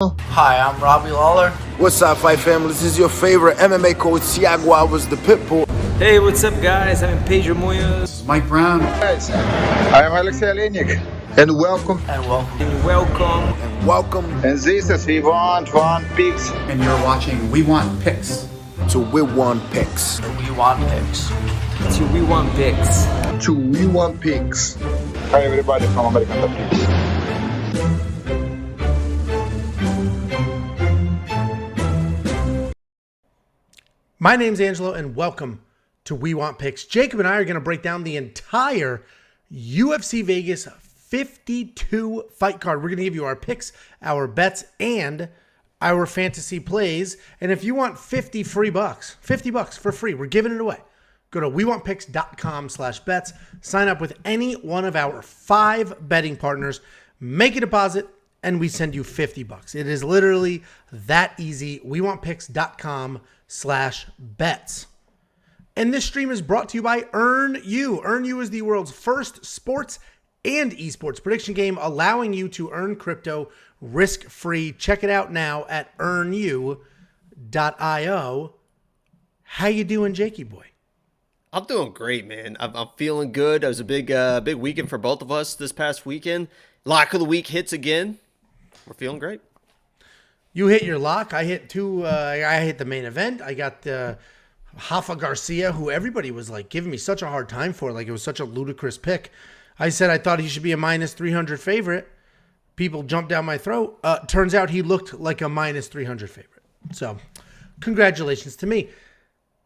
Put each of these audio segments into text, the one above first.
Hi, I'm Robbie Lawler. What's up, fight family? This is your favorite MMA coach, Thiago Alves, the Pitbull. Hey, what's up, guys? I'm Pedro. This is Mike Brown. Guys, I'm Aoriqileng. And welcome. And welcome. And welcome. And welcome. And this is We Want Picks. And you're watching We Want Picks. To We Want Picks. We Want Picks. To We Want Picks. To We Want Picks. Hi, everybody from American Top. My name's Angelo, and welcome to We Want Picks. Jacob and I are going to break down the entire UFC Vegas 52 fight card. We're going to give you our picks, our bets, and our fantasy plays. And if you want 50 bucks for free, we're giving it away. Go to wewantpicks.com/bets. Sign up with any one of our 5 betting partners. Make a deposit, and we send you 50 bucks. It is literally that easy. wewantpicks.com/bets. And this stream is brought to you by EarnU. EarnU is the world's first sports and esports prediction game, allowing you to earn crypto risk-free. Check it out now at earnu.io. How you doing, Jakey boy? I'm doing great, man. I'm feeling good. It was a big weekend for both of us this past weekend. Lock of the week hits again. We're feeling great. You hit your lock. I hit two. I hit the main event. I got Rafa Garcia, who everybody was like giving me such a hard time for. Like it was such a ludicrous pick. I said I thought he should be a minus 300 favorite. People jumped down my throat. Turns out he looked like a minus 300 favorite. So congratulations to me.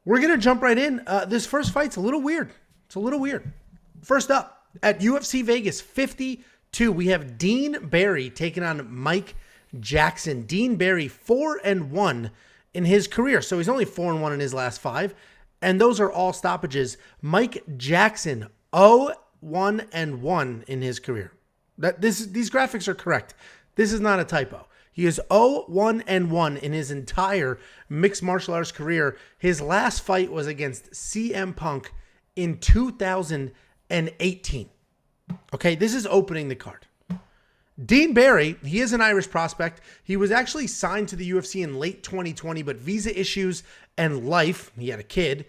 We're going to jump right in. This first fight's a little weird. It's a little weird. First up, at UFC Vegas 52, we have Dean Barry taking on Mike Jackson. Dean Barry 4-1 in his career. So he's only 4-1 in his last 5. And those are all stoppages. Mike Jackson 0-1-1 in his career. These graphics are correct. This is not a typo. He is 0-1-1 in his entire mixed martial arts career. His last fight was against CM Punk in 2018. Okay, this is opening the card. Dean Barry, he is an Irish prospect. He was actually signed to the UFC in late 2020, but visa issues and life, he had a kid,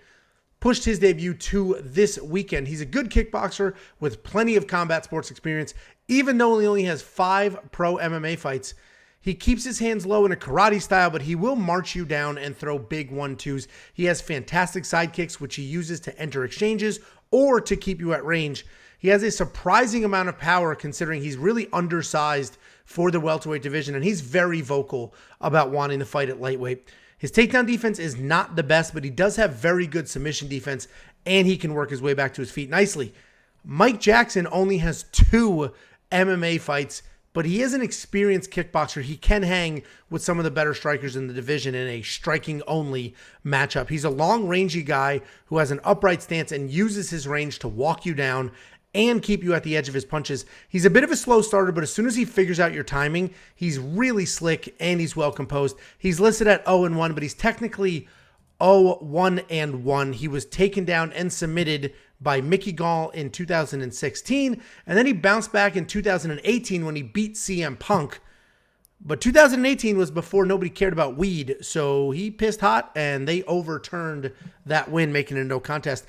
pushed his debut to this weekend. He's a good kickboxer with plenty of combat sports experience. Even though he only has 5 pro MMA fights, he keeps his hands low in a karate style, but he will march you down and throw big 1-2s. He has fantastic side kicks, which he uses to enter exchanges or to keep you at range. He has a surprising amount of power considering he's really undersized for the welterweight division, and he's very vocal about wanting to fight at lightweight. His takedown defense is not the best, but he does have very good submission defense, and he can work his way back to his feet nicely. Mike Jackson only has 2 MMA fights, but he is an experienced kickboxer. He can hang with some of the better strikers in the division in a striking-only matchup. He's a long-rangey guy who has an upright stance and uses his range to walk you down and keep you at the edge of his punches. He's a bit of a slow starter, but as soon as he figures out your timing, he's really slick and he's well composed. He's listed at 0-1, but he's technically 0-1-1. He was taken down and submitted by Mickey Gall in 2016, and then he bounced back in 2018 when he beat CM Punk. But 2018 was before nobody cared about weed, so he pissed hot, and they overturned that win, making it a no contest.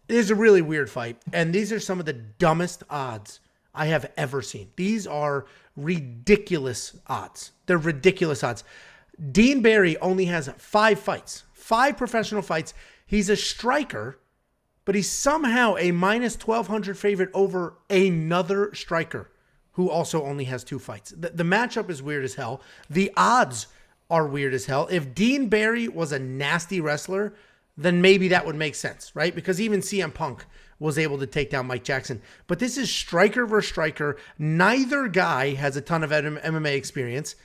It is a really weird fight, and these are some of the dumbest odds I have ever seen. These are ridiculous odds. They're ridiculous odds. Dean Barry only has 5 fights, 5 professional fights. He's a striker, but he's somehow a minus 1,200 favorite over another striker who also only has 2 fights. The matchup is weird as hell. The odds are weird as hell. If Dean Barry was a nasty wrestler, then maybe that would make sense, right? Because even CM Punk was able to take down Mike Jackson. But this is striker versus striker. Neither guy has a ton of MMA experience.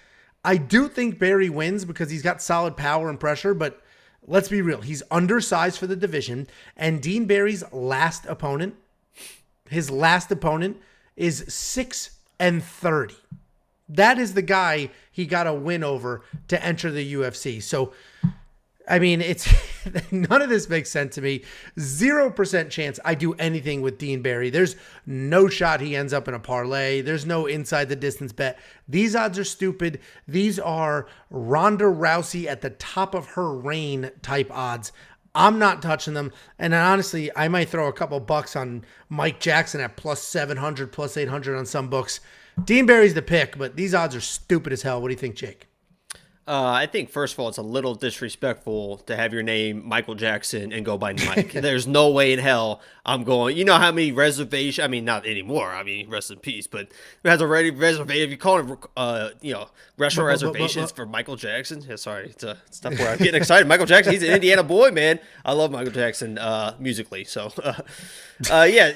I do think Barry wins because he's got solid power and pressure, but let's be real. He's undersized for the division, and Dean Barry's last opponent, is 6-30. That is the guy he got a win over to enter the UFC. So I mean, it's none of this makes sense to me. 0% chance I do anything with Dean Barry. There's no shot he ends up in a parlay. There's no inside the distance bet. These odds are stupid. These are Ronda Rousey at the top of her reign type odds. I'm not touching them. And honestly, I might throw a couple bucks on Mike Jackson at plus 700, plus 800 on some books. Dean Barry's the pick, but these odds are stupid as hell. What do you think, Jake? I think, first of all, it's a little disrespectful to have your name Michael Jackson and go by Mike. There's no way in hell I'm going. You know how many reservations? I mean, not anymore. I mean, rest in peace. But who has already reservation? If you call it, restaurant reservations for Michael Jackson. Yeah, sorry, it's stuff where I'm getting excited. Michael Jackson, he's an Indiana boy, man. I love Michael Jackson musically. So, yeah,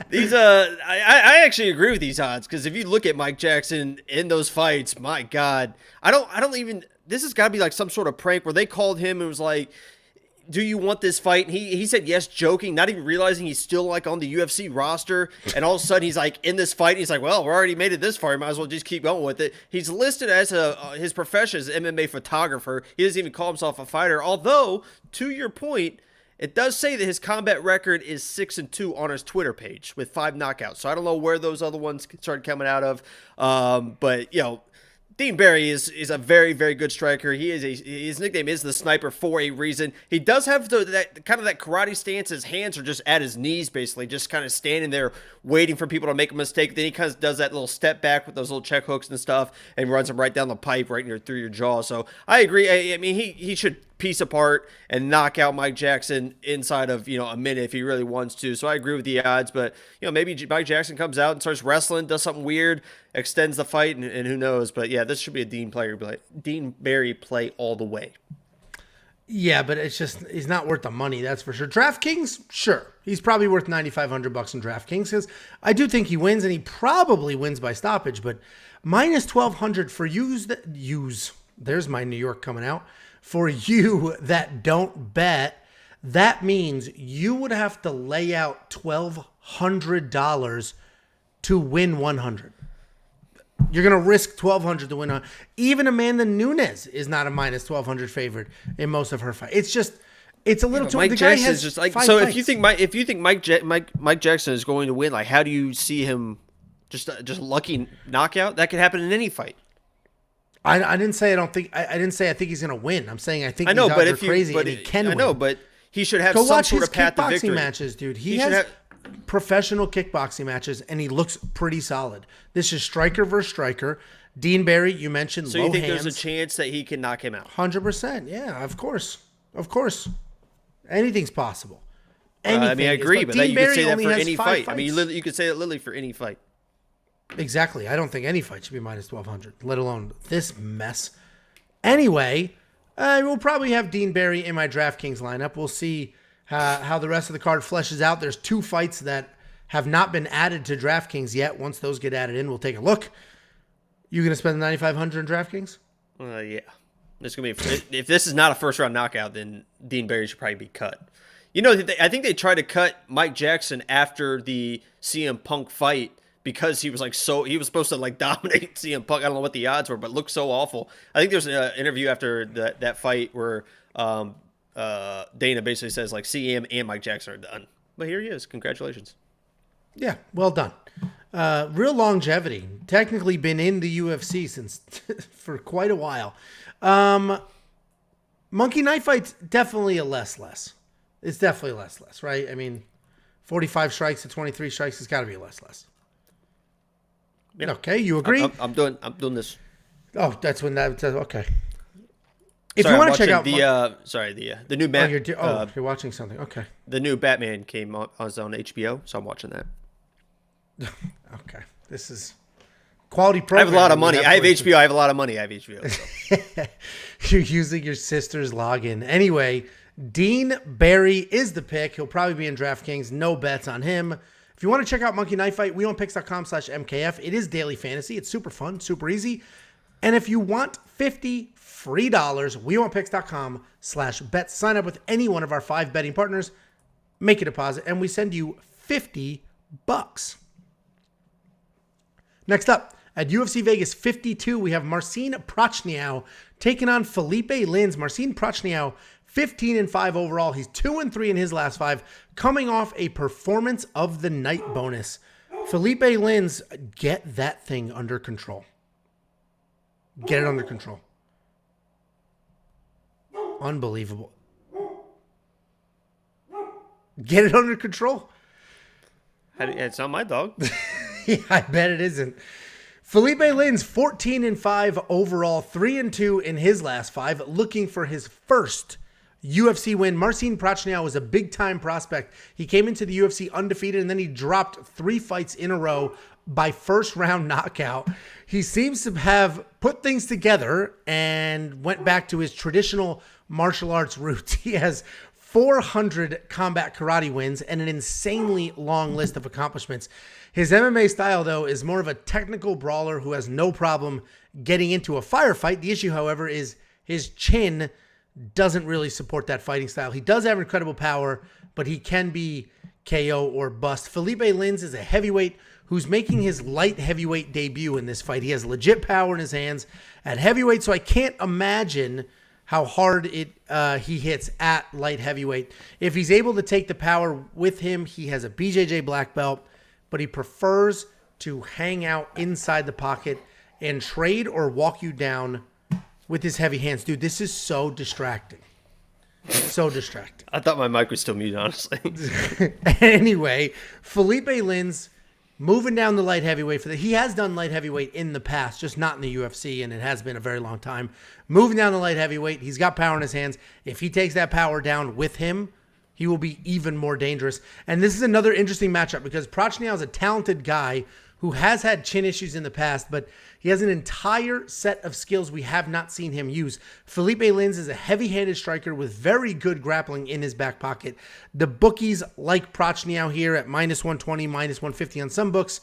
these. I actually agree with these odds because if you look at Mike Jackson in those fights, my God. I don't even, this has got to be like some sort of prank where they called him and was like, do you want this fight? And he said yes, joking, not even realizing he's still like on the UFC roster. And all of a sudden he's like in this fight. And he's like, well, we already made it this far. You might as well just keep going with it. He's listed as his profession as an MMA photographer. He doesn't even call himself a fighter. Although, to your point, it does say that his combat record is 6-2 on his Twitter page with 5 knockouts. So I don't know where those other ones started coming out of. But, Dean Barry is a very, very good striker. His nickname is the Sniper for a reason. He does have that karate stance. His hands are just at his knees, basically, just kind of standing there waiting for people to make a mistake. Then he kind of does that little step back with those little check hooks and stuff and runs them right down the pipe, right through your jaw. So I agree. I mean, he should piece apart and knock out Mike Jackson inside of a minute if he really wants to. So I agree with the odds, but maybe Mike Jackson comes out and starts wrestling, does something weird, extends the fight, and who knows. But yeah, this should be a Dean Barry play all the way. Yeah, but he's not worth the money, that's for sure. DraftKings, sure, he's probably worth $9,500 in DraftKings because I do think he wins, and he probably wins by stoppage. But minus 1,200 for there's my New York coming out. For you that don't bet, that means you would have to lay out $1,200 to win 100. You're going to risk 1,200 to win. Even Amanda Nunes is not a minus 1,200 favorite in most of her fights. It's a little too. Mike Jackson is just like so. Fights. If you think Mike Jackson is going to win, like how do you see him just lucky knockout? That could happen in any fight. I didn't say I don't think. I didn't say I think he's going to win. I'm saying I think I know, these but odds are crazy and he can win. I know, but he should have Go some watch sort his of path to kickboxing victory. matches, dude. He has professional kickboxing matches, and he looks pretty solid. This is striker versus striker. Dean Barry, you mentioned so low you think hands. there's a chance that he can knock him out? 100%. Yeah, of course. Anything's possible. I mean, I agree, but you could say that for any fight. Fights. I mean, you could say that literally for any fight. Exactly. I don't think any fight should be minus 1,200, let alone this mess. Anyway, we'll probably have Dean Barry in my DraftKings lineup. We'll see how the rest of the card fleshes out. There's 2 fights that have not been added to DraftKings yet. Once those get added in, we'll take a look. You going to spend the $9,500 in DraftKings? Yeah. It's gonna be if this is not a first round knockout, then Dean Barry should probably be cut. I think they tried to cut Mike Jackson after the CM Punk fight because he was he was supposed to dominate CM Punk. I don't know what the odds were, but looked so awful. I think there's an interview after that fight where Dana basically says CM and Mike Jackson are done. But here he is. Congratulations. Yeah, well done. Real longevity. Technically been in the UFC since for quite a while. Monkey knife fights, definitely a less. It's definitely less, right? I mean, 45 strikes to 23 strikes has got to be a less. Yeah. Okay, you agree? I'm doing this. Oh, that's when that okay. If you want to check out the new Batman. You're watching something. Okay. The new Batman came on HBO, so I'm watching that. Okay. This is quality program. I have a lot of money. I have HBO. I have a lot of money. I have HBO. So. You're using your sister's login. Anyway, Dean Barry is the pick. He'll probably be in DraftKings. No bets on him. If you want to check out Monkey Knife Fight, WeWantPicks.com/MKF. It is daily fantasy. It's super fun, super easy. And if you want $50 free, WeWantPicks.com/bets. Sign up with any one of our 5 betting partners. Make a deposit, and we send you $50. Next up, At UFC Vegas 52, we have Marcin Prachnio taking on Philipe Lins. Marcin Prachnio, 15-5 overall. He's 2-3 in his last 5, coming off a performance of the night bonus. Philipe Lins, get that thing under control. Get it under control. Unbelievable. Get it under control. It's not my dog. Yeah, I bet it isn't. Philipe Lins, 14-5 overall, 3-2 in his last 5, looking for his first UFC win. Marcin Prachnio was a big-time prospect. He came into the UFC undefeated, and then he dropped 3 fights in a row by first-round knockout. He seems to have put things together and went back to his traditional martial arts roots. He has 400 combat karate wins and an insanely long list of accomplishments. His MMA style, though, is more of a technical brawler who has no problem getting into a firefight. The issue, however, is his chin doesn't really support that fighting style. He does have incredible power, but he can be KO or bust. Philipe Lins is a heavyweight who's making his light heavyweight debut in this fight. He has legit power in his hands at heavyweight, so I can't imagine how hard he hits at light heavyweight. If he's able to take the power with him, he has a BJJ black belt, but he prefers to hang out inside the pocket and trade or walk you down with his heavy hands. Dude, this is so distracting. So distracting. I thought my mic was still muted, honestly. Anyway, Philipe Lins moving down the light heavyweight he has done light heavyweight in the past, just not in the UFC, and it has been a very long time. Moving down the light heavyweight, he's got power in his hands. If he takes that power down with him, he will be even more dangerous. And this is another interesting matchup because Prachnio is a talented guy who has had chin issues in the past, but he has an entire set of skills we have not seen him use. Philipe Lins is a heavy-handed striker with very good grappling in his back pocket. The bookies like Prachnio here at -120, -150 on some books,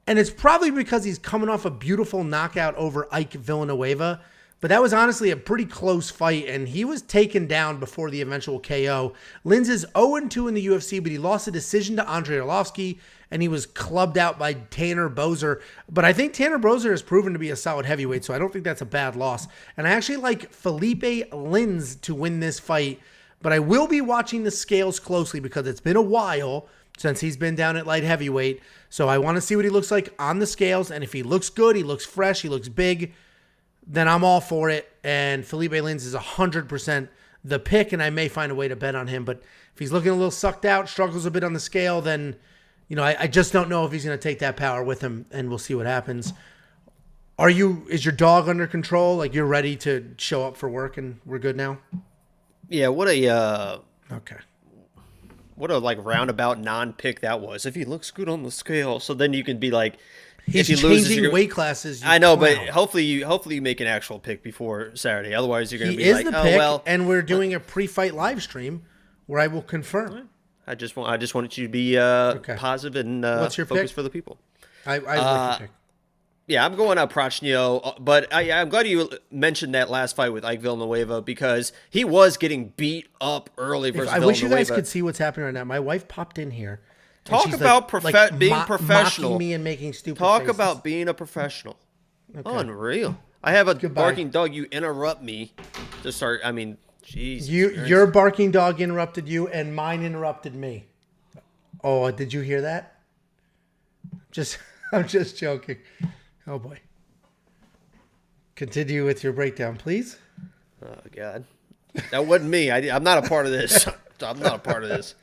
and it's probably because he's coming off a beautiful knockout over Ike Villanueva, but that was honestly a pretty close fight, and he was taken down before the eventual KO. Lins is 0-2 in the UFC, but he lost a decision to Andre Arlovski, and he was clubbed out by Tanner Boser. But I think Tanner Boser has proven to be a solid heavyweight, so I don't think that's a bad loss. And I actually like Philipe Lins to win this fight, but I will be watching the scales closely because it's been a while since he's been down at light heavyweight. So I want to see what he looks like on the scales, and if he looks good, he looks fresh, he looks big, then I'm all for it. And Philipe Lins is 100% the pick, and I may find a way to bet on him. But if he's looking a little sucked out, struggles a bit on the scale, then I just don't know if he's going to take that power with him, and we'll see what happens. Is your dog under control? Like you're ready to show up for work and we're good now? Yeah, what a roundabout non-pick that was. If he looks good on the scale, so then you can be like, he's if he loses, changing weight classes. I know, but hopefully you make an actual pick before Saturday. Otherwise, you're going to be like, the pick, and we're doing a pre-fight live stream where I will confirm. I just wanted you to be positive and what's your focused pick? for the people. I like your pick. Yeah, I'm going Prachnio, but I'm glad you mentioned that last fight with Ike Villanueva because he was getting beat up early versus Villanueva. I wish you guys could see what's happening right now. My wife popped in here. Talk about being professional. Mocking me and making stupid Talk faces. about being a professional. Okay. Unreal. I have a Goodbye. barking dog. You interrupt me to start. I mean, jeez. Your barking dog interrupted you, and mine interrupted me. Oh, did you hear that? I'm just joking. Oh boy. Continue with your breakdown, please. Oh God, that wasn't me. I'm not a part of this. I'm not a part of this.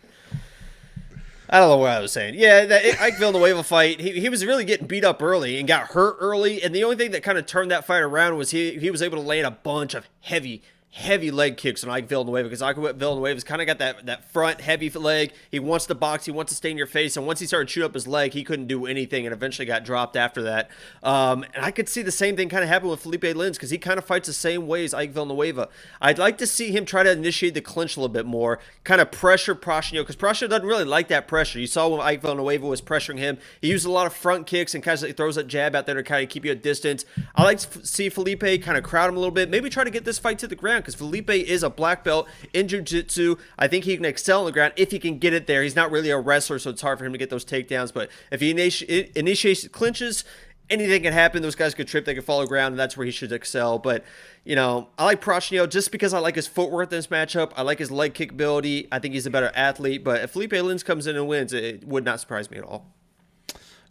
I don't know what I was saying. Yeah, that Ike Villanueva fight, he was really getting beat up early and got hurt early. And the only thing that kind of turned that fight around was he was able to land a bunch of heavy leg kicks on Ike Villanueva because Ike Villanueva's kind of got that front heavy leg. He wants to box. He wants to stay in your face. And once he started shooting up his leg, he couldn't do anything and eventually got dropped after that. And I could see the same thing kind of happen with Philipe Lins because he kind of fights the same way as Ike Villanueva. I'd like to see him try to initiate the clinch a little bit more, kind of pressure Prachnio because Prachnio doesn't really like that pressure. You saw when Ike Villanueva was pressuring him, he used a lot of front kicks and kind of throws that jab out there to kind of keep you at distance. I like to see Philipe kind of crowd him a little bit, maybe try to get this fight to the ground because Philipe is a black belt in jiu-jitsu. I think he can excel on the ground if he can get it there. He's not really a wrestler, so it's hard for him to get those takedowns. But if he initiates clinches anything can happen. Those guys could trip, they could follow ground, and that's where he should excel. But, I like Prachnio just because I like his footwork in this matchup. I like his leg kick ability. I think he's a better athlete. But if Philipe Lins comes in and wins, it would not surprise me at all.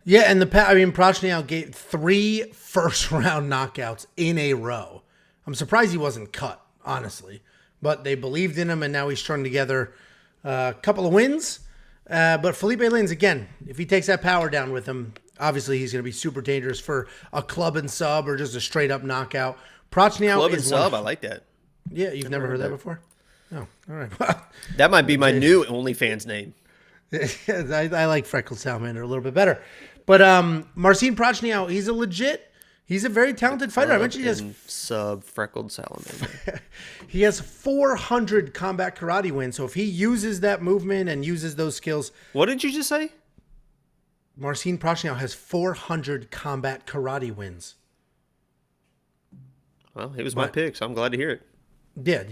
Yeah, and Prachnio gave 3 first-round knockouts in a row. I'm surprised he wasn't cut, honestly. But they believed in him, and now he's strung together a couple of wins. But Philipe Lins, again, if he takes that power down with him, obviously he's going to be super dangerous for a club and sub or just a straight-up knockout. Prachnio Club and sub, I like that. Yeah, you've never heard that before? Oh, all right. That might be my new OnlyFans name. I like Freckled Salamander a little bit better. But Marcin Prachnio, he's a very talented fighter. I mentioned he has Freckled Salamander. He has 400 combat karate wins. So if he uses that movement and uses those skills. What did you just say? Marcin Prachnio has 400 combat karate wins. Well, it was my pick, so I'm glad to hear it. Yeah,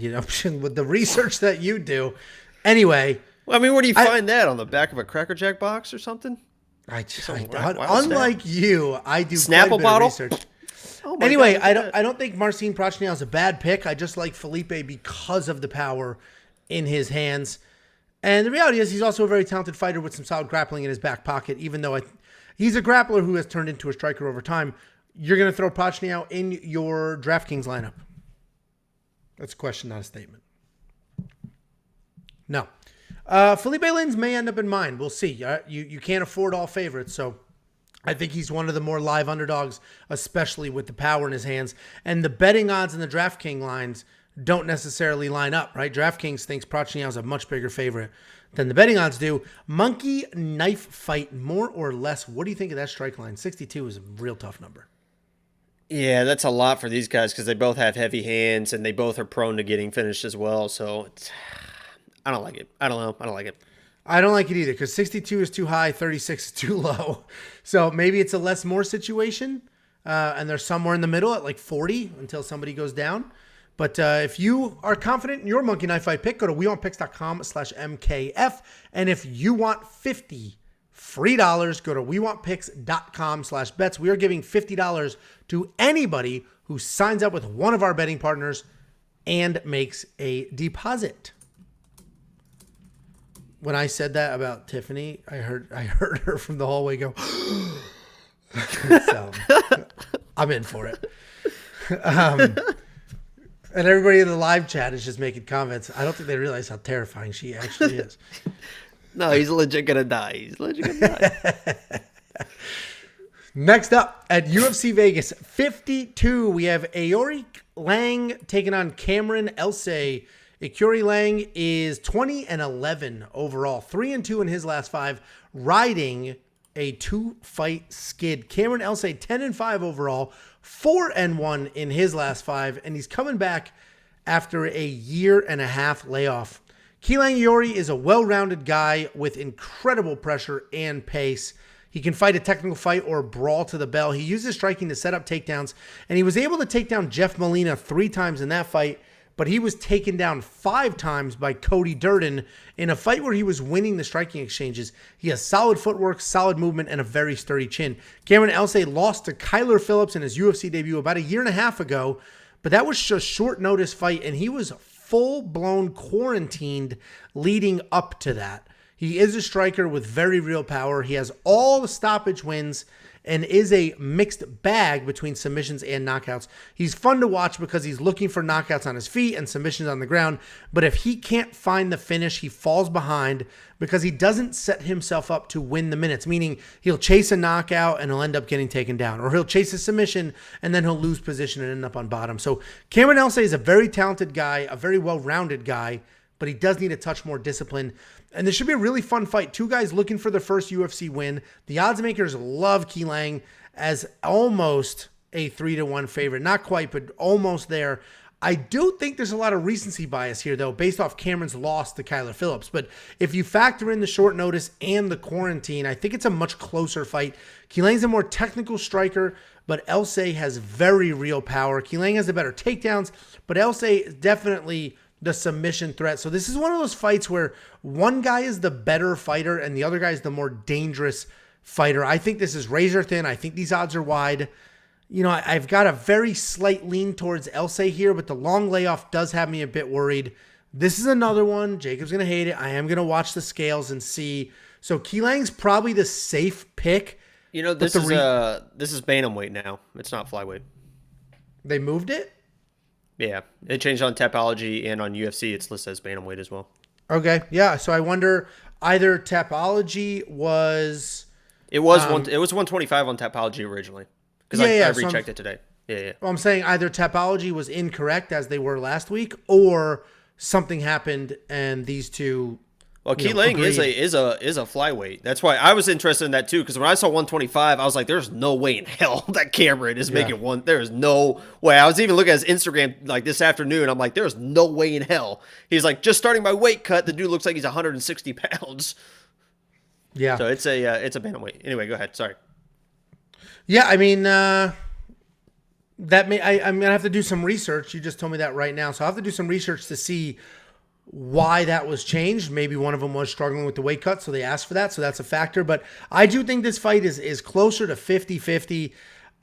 with the research that you do. Anyway. Well, I mean, where do you find that? On the back of a Cracker Jack box or something? Unlike you, I do Snapple quite a bit bottle? of research. Anyway, God, I don't think Marcin Prachnio is a bad pick. I just like Philipe because of the power in his hands. And the reality is he's also a very talented fighter with some solid grappling in his back pocket, even though he's a grappler who has turned into a striker over time. You're going to throw Prachnio in your DraftKings lineup. That's a question, not a statement. No. Philipe Lins may end up in mine. We'll see. You can't afford all favorites, so I think he's one of the more live underdogs, especially with the power in his hands. And the betting odds in the DraftKings lines don't necessarily line up, right? DraftKings thinks Prachnio is a much bigger favorite than the betting odds do. Monkey knife fight, more or less. What do you think of that strike line? 62 is a real tough number. Yeah, that's a lot for these guys because they both have heavy hands and they both are prone to getting finished as well. So I don't like it. I don't know. I don't like it. I don't like it either because 62 is too high, 36 is too low. So maybe it's a less more situation and they're somewhere in the middle at like 40 until somebody goes down. But if you are confident in your Monkey Knife Fight pick, go to WeWantPicks.com/MKF. And if you want $50 free dollars, go to WeWantPicks.com/bets. We are giving $50 to anybody who signs up with one of our betting partners and makes a deposit. When I said that about Tiffany, I heard her from the hallway go, so I'm in for it. And everybody in the live chat is just making comments. I don't think they realize how terrifying she actually is. No, he's legit going to die. He's legit going to die. Next up at UFC Vegas 52, we have Aoriqileng taking on Cameron Elsay. Aoriqileng is 20-11 overall, 3-2 in his last 5, riding a 2-fight skid. Cameron Elsay 10-5 overall, 4-1 in his last 5, and he's coming back after a 1.5 year layoff. Aoriqileng Iori is a well-rounded guy with incredible pressure and pace. He can fight a technical fight or brawl to the bell. He uses striking to set up takedowns, and he was able to take down Jeff Molina 3 times in that fight, but he was taken down 5 times by Cody Durden in a fight where he was winning the striking exchanges. He has solid footwork, solid movement, and a very sturdy chin. Cameron Elsay lost to Kyler Phillips in his UFC debut about a 1.5 years ago, but that was a short notice fight, and he was full-blown quarantined leading up to that. He is a striker with very real power. He has all the stoppage wins and is a mixed bag between submissions and knockouts. He's fun to watch because he's looking for knockouts on his feet and submissions on the ground. But if he can't find the finish, he falls behind because he doesn't set himself up to win the minutes, meaning he'll chase a knockout and he'll end up getting taken down, or he'll chase a submission and then he'll lose position and end up on bottom. So Cameron Elsay is a very talented guy, a very well-rounded guy, but he does need a touch more discipline. And this should be a really fun fight. 2 guys looking for their first UFC win. The odds makers love Aoriqileng as almost a 3-1 favorite. Not quite, but almost there. I do think there's a lot of recency bias here, though, based off Cameron's loss to Kyler Phillips. But if you factor in the short notice and the quarantine, I think it's a much closer fight. Aoriqileng's a more technical striker, but Elsay has very real power. Aoriqileng has the better takedowns, but Elsay is definitely the submission threat. So this is one of those fights where one guy is the better fighter and the other guy is the more dangerous fighter. I think this is razor thin. I think these odds are wide. You know, I've got a very slight lean towards Elce here, but the long layoff does have me a bit worried. This is another one. Jacob's going to hate it. I am going to watch the scales and see. So Keelang's probably the safe pick. You know, this is bantamweight now. It's not flyweight. They moved it? Yeah. It changed on Tapology, and on UFC it's listed as bantamweight as well. Okay. Yeah. So I wonder either Tapology was... It was 125 on Tapology originally. Because I rechecked it today. Yeah. Well, I'm saying either Tapology was incorrect as they were last week, or something happened and these two. Well, Keeling is a flyweight. That's why I was interested in that too. Because when I saw 125, I was like, "There's no way in hell that Cameron is making one. There's no way." I was even looking at his Instagram like this afternoon. I'm like, "There's no way in hell." He's like, "Just starting my weight cut." The dude looks like he's 160 pounds. Yeah. So it's a bantamweight. Anyway, go ahead. Sorry. Yeah, I mean, I'm gonna have to do some research. You just told me that right now, so I will have to do some research to see why that was changed. Maybe one of them was struggling with the weight cut, so they asked for that, so that's a factor. But I do think this fight is closer to 50-50.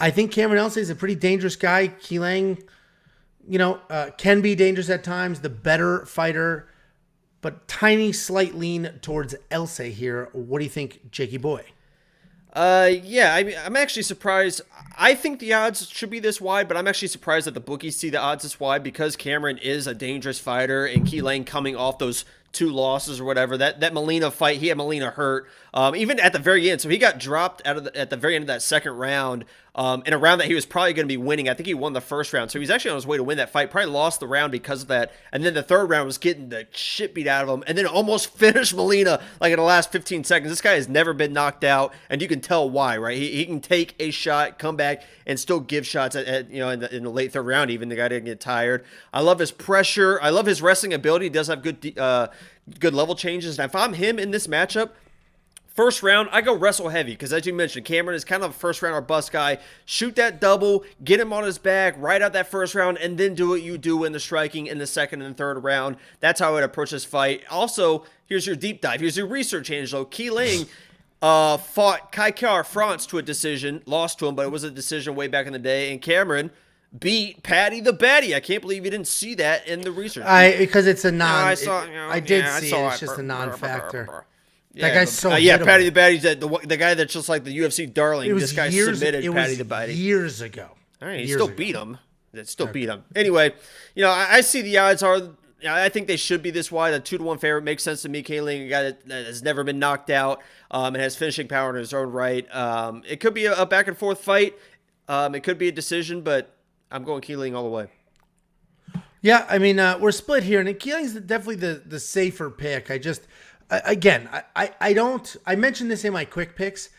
I think Cameron Elce is a pretty dangerous guy. Keelang, can be dangerous at times. The better fighter, but tiny slight lean towards Elce here. What do you think, Jakey boy? I'm actually surprised. I think the odds should be this wide, but I'm actually surprised that the bookies see the odds this wide because Cameron is a dangerous fighter and Keelang coming off those 2 losses or whatever. That Molina fight, he had Molina hurt. Even at the very end, so he got dropped at the very end of that second round. In a round that he was probably going to be winning. I think he won the first round, so he's actually on his way to win that fight. Probably lost the round because of that, and then the third round was getting the shit beat out of him, and then almost finished Molina like in the last 15 seconds. This guy has never been knocked out, and you can tell why, right? He can take a shot, come back, and still give shots in the late third round. Even the guy didn't get tired. I love his pressure. I love his wrestling ability. He does have good level changes. And if I'm him in this matchup. First round, I go wrestle heavy because, as you mentioned, Cameron is kind of a first round or bust guy. Shoot that double, get him on his back, ride out that first round, and then do what you do in the striking in the second and third round. That's how I would approach this fight. Also, here's your deep dive. Here's your research, Angelo. Keeling fought Kai France to a decision, lost to him, but it was a decision way back in the day. And Cameron beat Patty the Batty. I can't believe you didn't see that in the research. Because it's a non. I did see it. It's just a non-factor. That guy's so Patty the Batty's the guy that's just like the UFC darling. This guy submitted Patty the Batty years ago. All right, he still beat him. Beat him. Anyway, I see the odds are. I think they should be this wide. A 2-1 favorite makes sense to me. Keeling, a guy that has never been knocked out, and has finishing power in his own right. It could be a back and forth fight. It could be a decision, but I'm going Keeling all the way. Yeah, I mean we're split here, and Keeling's definitely the safer pick. I mentioned this in my quick picks.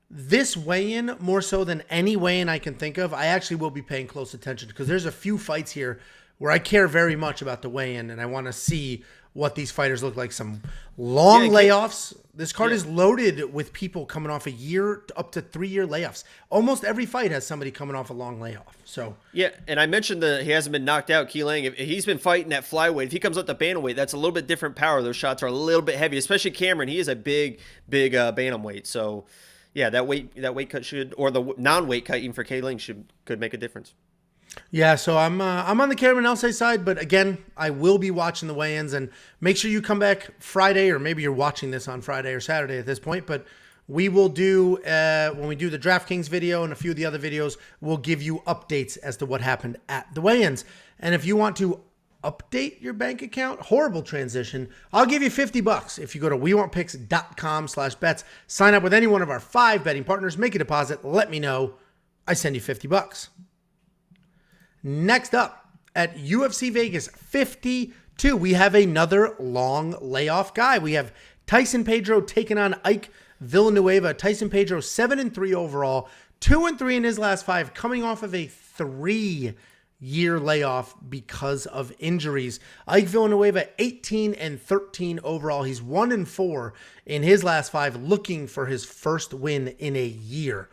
This weigh-in, more so than any weigh-in I can think of, I actually will be paying close attention because there's a few fights here where I care very much about the weigh-in and I want to see what these fighters look like. Some long layoffs. This card is loaded with people coming off a year up to 3-year layoffs. Almost every fight has somebody coming off a long layoff. So and I mentioned that he hasn't been knocked out. Keeling, if he's been fighting at flyweight, if he comes up to bantamweight, that's a little bit different power. Those shots are a little bit heavy, especially Cameron. He is a big bantamweight. So that weight cut should, or the non-weight cut even for Keeling could make a difference. Yeah, so I'm on the Cameron Elce side, but again, I will be watching the weigh-ins, and make sure you come back Friday, or maybe you're watching this on Friday or Saturday at this point, but we will do, when we do the DraftKings video and a few of the other videos, we'll give you updates as to what happened at the weigh-ins. And if you want to update your bank account, horrible transition, I'll give you $50 if you go to wewantpicks.com/bets, sign up with any one of our 5 betting partners, make a deposit, let me know, I send you $50. Next up, at UFC Vegas 52, we have another long layoff guy. We have Tyson Pedro taking on Ike Villanueva. Tyson Pedro 7-3 overall, 2-3 in his last 5, coming off of a 3-year layoff because of injuries. Ike Villanueva 18-13 overall. He's 1-4 in his last 5, looking for his first win in a year.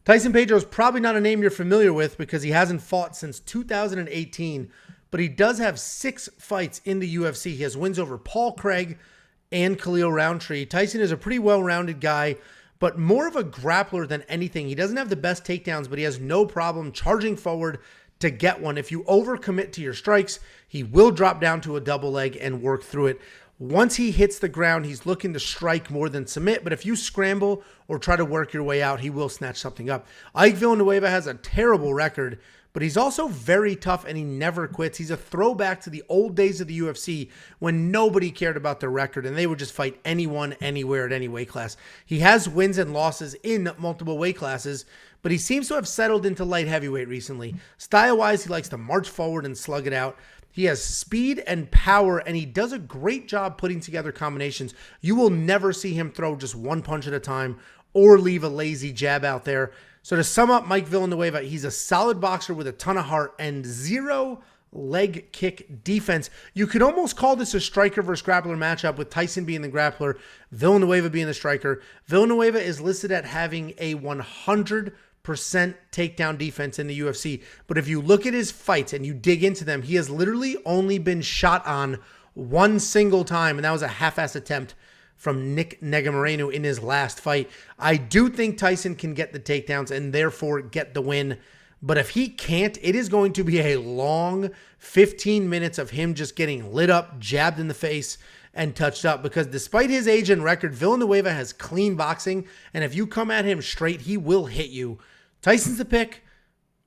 Tyson Pedro is probably not a name you're familiar with because he hasn't fought since 2018, but he does have 6 fights in the UFC. He has wins over Paul Craig and Khalil Roundtree. Tyson is a pretty well-rounded guy, but more of a grappler than anything. He doesn't have the best takedowns, but he has no problem charging forward to get one. If you overcommit to your strikes, he will drop down to a double leg and work through it. Once he hits the ground, he's looking to strike more than submit, but if you scramble or try to work your way out, he will snatch something up. Ike Villanueva has a terrible record, but he's also very tough and he never quits. He's a throwback to the old days of the UFC when nobody cared about their record and they would just fight anyone, anywhere, at any weight class. He has wins and losses in multiple weight classes, but he seems to have settled into light heavyweight recently. Style-wise, he likes to march forward and slug it out. He has speed and power, and he does a great job putting together combinations. You will never see him throw just one punch at a time or leave a lazy jab out there. So to sum up Mike Villanueva, he's a solid boxer with a ton of heart and zero leg kick defense. You could almost call this a striker versus grappler matchup with Tyson being the grappler, Villanueva being the striker. Villanueva is listed at having a 100% takedown defense in the UFC. But if you look at his fights and you dig into them, he has literally only been shot on one single time, and that was a half-ass attempt from Nick Negumereanu in his last fight. I do think Tyson can get the takedowns and therefore get the win. But if he can't, it is going to be a long 15 minutes of him just getting lit up, jabbed in the face, and touched up. Because despite his age and record, Villanueva has clean boxing. And if you come at him straight, he will hit you. Tyson's the pick.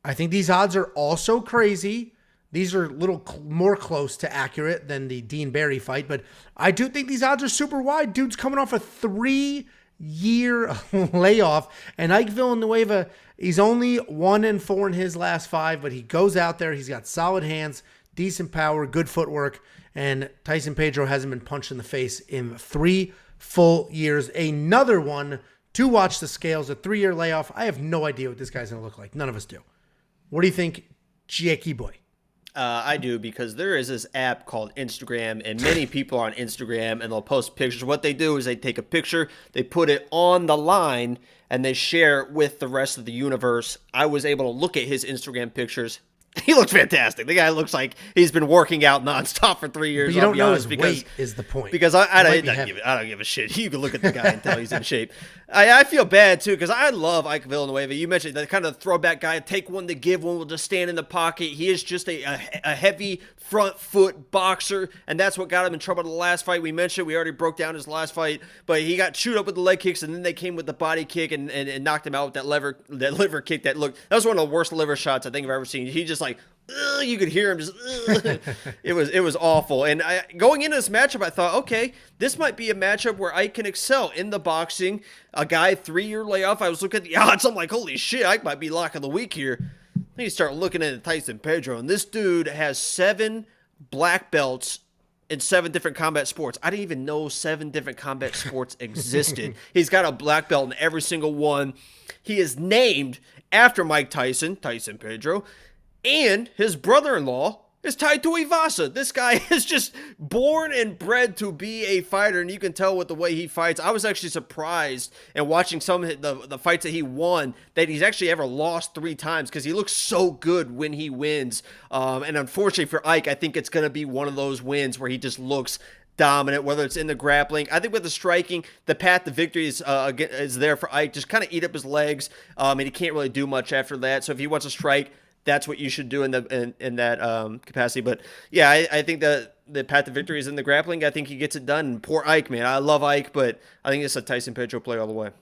I think these odds are also crazy. These are a little more close to accurate than the Dean Barry fight, but I do think these odds are super wide. Dude's coming off a 3-year layoff, and Ike Villanueva, he's only 1-4 in his last 5, but he goes out there. He's got solid hands, decent power, good footwork, and Tyson Pedro hasn't been punched in the face in 3 full years. Another one to watch the scales, a 3-year layoff. I have no idea what this guy's going to look like. None of us do. What do you think, Jackie boy? I do, because there is this app called Instagram, and many people are on Instagram, and they'll post pictures. What they do is they take a picture, they put it on the line, and they share it with the rest of the universe. I was able to look at his Instagram pictures. He looks fantastic. The guy looks like he's been working out nonstop for 3 years. But you don't know his weight is the point. Because I don't give a shit. You can look at the guy and tell he's in shape. I feel bad, too, because I love Ike Villanueva. You mentioned that kind of throwback guy, take one to give, one will just stand in the pocket. He is just a heavy front foot boxer, and that's what got him in trouble in the last fight. We mentioned, we already broke down his last fight, but he got chewed up with the leg kicks, and then they came with the body kick and knocked him out with that liver kick. That was one of the worst liver shots I think I've ever seen. He just like, you could hear him just, it was awful. And going into this matchup, I thought, okay, this might be a matchup where Ike can excel in the boxing. A guy 3-year layoff. I was looking at the odds. I'm like, holy shit, Ike might be lock of the week here. Then you start looking at Tyson Pedro, and this dude has 7 black belts in 7 different combat sports. I didn't even know 7 different combat sports existed. He's got a black belt in every single one. He is named after Mike Tyson, Tyson Pedro, and his brother-in-law is tied to Ivasa. This guy is just born and bred to be a fighter, and you can tell with the way he fights. I was actually surprised in watching some of the fights that he won that he's actually ever lost 3 times, because he looks so good when he wins. And unfortunately for Ike, I think it's going to be one of those wins where he just looks dominant, whether it's in the grappling. I think with the striking, the path to victory is there for Ike. Just kind of eat up his legs, and he can't really do much after that. So if he wants to strike, that's what you should do in that capacity. But yeah, I think that the path to victory is in the grappling. I think he gets it done. And poor Ike, man. I love Ike, but I think it's a Tyson Pedro play all the way.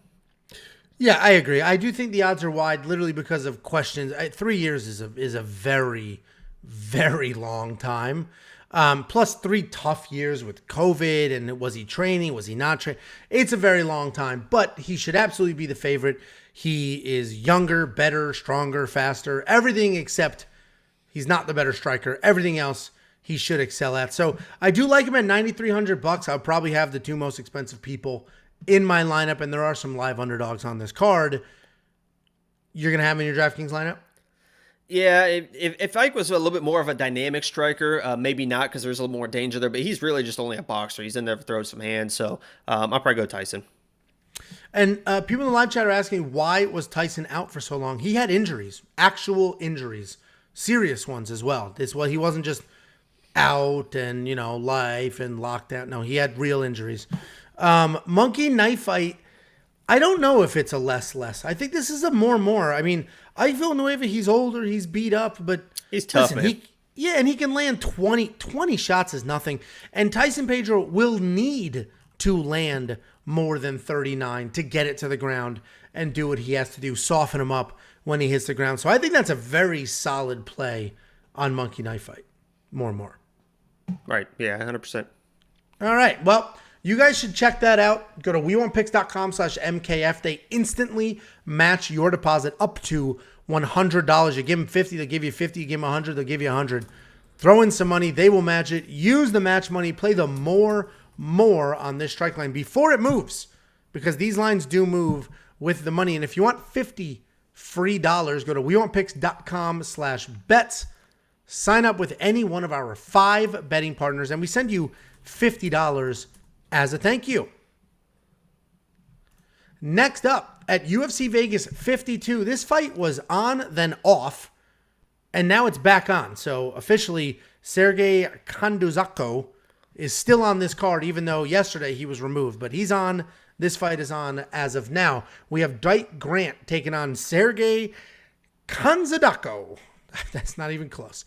Yeah, I agree. I do think the odds are wide, literally because of questions. 3 years is a very, very long time. Plus 3 tough years with COVID, and was he training? Was he not training? It's a very long time, but he should absolutely be the favorite. He is younger, better, stronger, faster, everything except he's not the better striker. Everything else he should excel at. So I do like him at $9,300. I'll probably have the 2 most expensive people in my lineup, and there are some live underdogs on this card. You're going to have him in your DraftKings lineup? Yeah, if Ike was a little bit more of a dynamic striker, maybe not, because there's a little more danger there, but he's really just only a boxer. He's in there to throw some hands, so I'll probably go Tyson. And people in the live chat are asking, why was Tyson out for so long? He had injuries, actual injuries, serious ones as well. He wasn't just out and, life and lockdown. No, he had real injuries. Monkey Knife Fight, I don't know if it's a less. I think this is a more. I mean, Villanueva, he's older, he's beat up, but he's tough, man. And he can land 20 shots is nothing. And Tyson Pedro will need to land more than 39 to get it to the ground and do what he has to do, soften him up when he hits the ground. So I think that's a very solid play on Monkey Knife Fight. More. Right. Yeah, 100%. All right. Well, you guys should check that out. Go to WeWantPicks.com/MKF. They instantly match your deposit up to $100. You give them 50, they'll give you 50. You give them 100, they'll give you 100. Throw in some money, they will match it. Use the match money. Play the more on this strike line before it moves, because these lines do move with the money. And if you want 50 free dollars, go to WeWantPicks.com/bets. Sign up with any one of our 5 betting partners, and we send you $50 as a thank you. Next up, at UFC Vegas 52, this fight was on, then off, and now it's back on. So officially, Sergey Khandozhko is still on this card, even though yesterday he was removed. But he's on. This fight is on as of now. We have Dwight Grant taking on Sergey Khandozhko. That's not even close.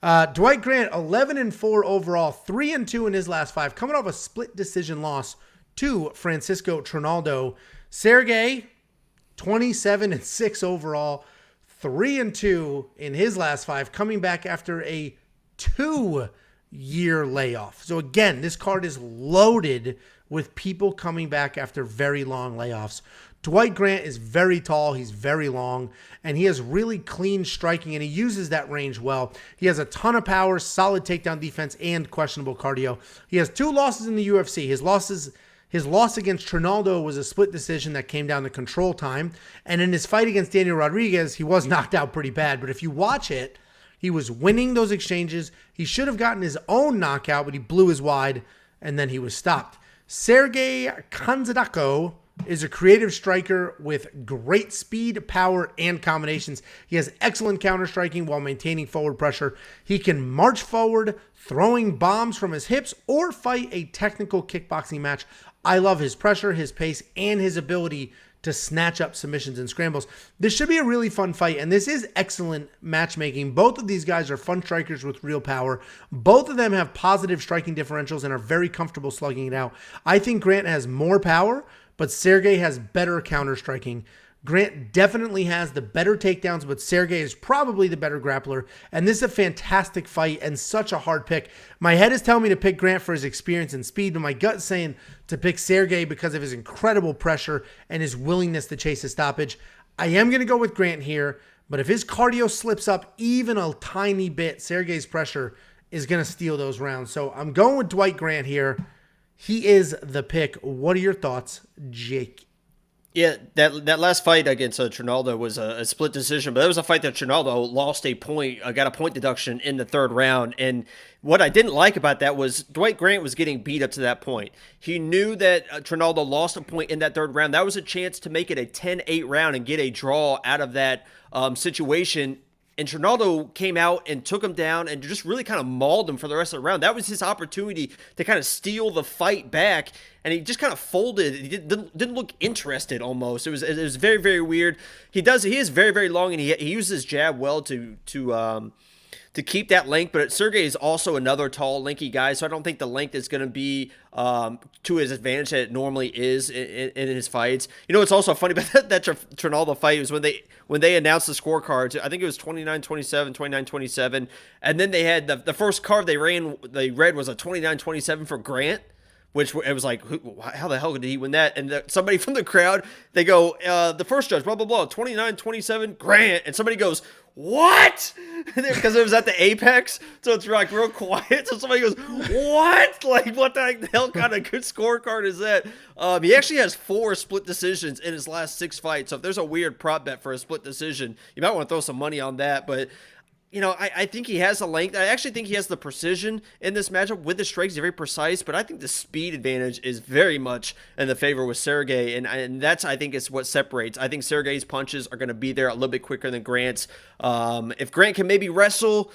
Dwight Grant, 11-4 overall, 3-2 in his last 5, coming off a split decision loss to Francisco Trinaldo. Sergey, 27-6 overall, 3-2 in his last 5, coming back after a 2-year layoff. So again, this card is loaded with people coming back after very long layoffs. Dwight Grant is very tall, he's very long, and he has really clean striking, and he uses that range well. He has a ton of power, solid takedown defense, and questionable cardio. He has 2 losses in the UFC. His loss against Trinaldo was a split decision that came down to control time, and in his fight against Daniel Rodriguez, he was knocked out pretty bad. But if you watch it, he was winning those exchanges. He should have gotten his own knockout, but he blew his wide, and then he was stopped. Sergey Khandozhko is a creative striker with great speed, power, and combinations. He has excellent counter-striking while maintaining forward pressure. He can march forward, throwing bombs from his hips, or fight a technical kickboxing match. I love his pressure, his pace, and his ability to snatch up submissions and scrambles. This should be a really fun fight, and this is excellent matchmaking. Both of these guys are fun strikers with real power. Both of them have positive striking differentials and are very comfortable slugging it out. I think Grant has more power, but Sergey has better counter-striking. Grant definitely has the better takedowns, but Sergey is probably the better grappler. And this is a fantastic fight and such a hard pick. My head is telling me to pick Grant for his experience and speed, but my gut is saying to pick Sergey because of his incredible pressure and his willingness to chase a stoppage. I am going to go with Grant here, but if his cardio slips up even a tiny bit, Sergey's pressure is going to steal those rounds. So I'm going with Dwight Grant here. He is the pick. What are your thoughts, Jake? Yeah, that last fight against Trinaldo was a split decision, but it was a fight that Trinaldo lost a point, got a point deduction in the 3rd round. And what I didn't like about that was Dwight Grant was getting beat up to that point. He knew that Trinaldo lost a point in that 3rd round. That was a chance to make it a 10-8 round and get a draw out of that situation. And Trinaldo came out and took him down and just really kind of mauled him for the rest of the round. That was his opportunity to kind of steal the fight back, and he just kind of folded. He didn't look interested almost. It was very, very weird. He is very, very long, and he uses his jab well to keep that length, but Sergey is also another tall, lanky guy, so I don't think the length is going to be to his advantage that it normally is in his fights. You know what's also funny about that Trinaldo fight was when they announced the scorecards, I think it was 29-27, 29-27, and then they had the first card they read was a 29-27 for Grant, which it was like, how the hell did he win that? And somebody from the crowd, they go, the first judge, blah, blah, blah, 29-27, Grant. And somebody goes, what? Because it was at the Apex, so it's like real quiet. So somebody goes, what? Like, what the hell kind of good scorecard is that? He actually has 4 split decisions in his last 6 fights. So if there's a weird prop bet for a split decision, you might want to throw some money on that. But you know, I think he has the length. I actually think he has the precision in this matchup with the strikes. He's very precise, but I think the speed advantage is very much in the favor with Sergey, and that's, I think, is what separates. I think Sergey's punches are going to be there a little bit quicker than Grant's. If Grant can maybe wrestle,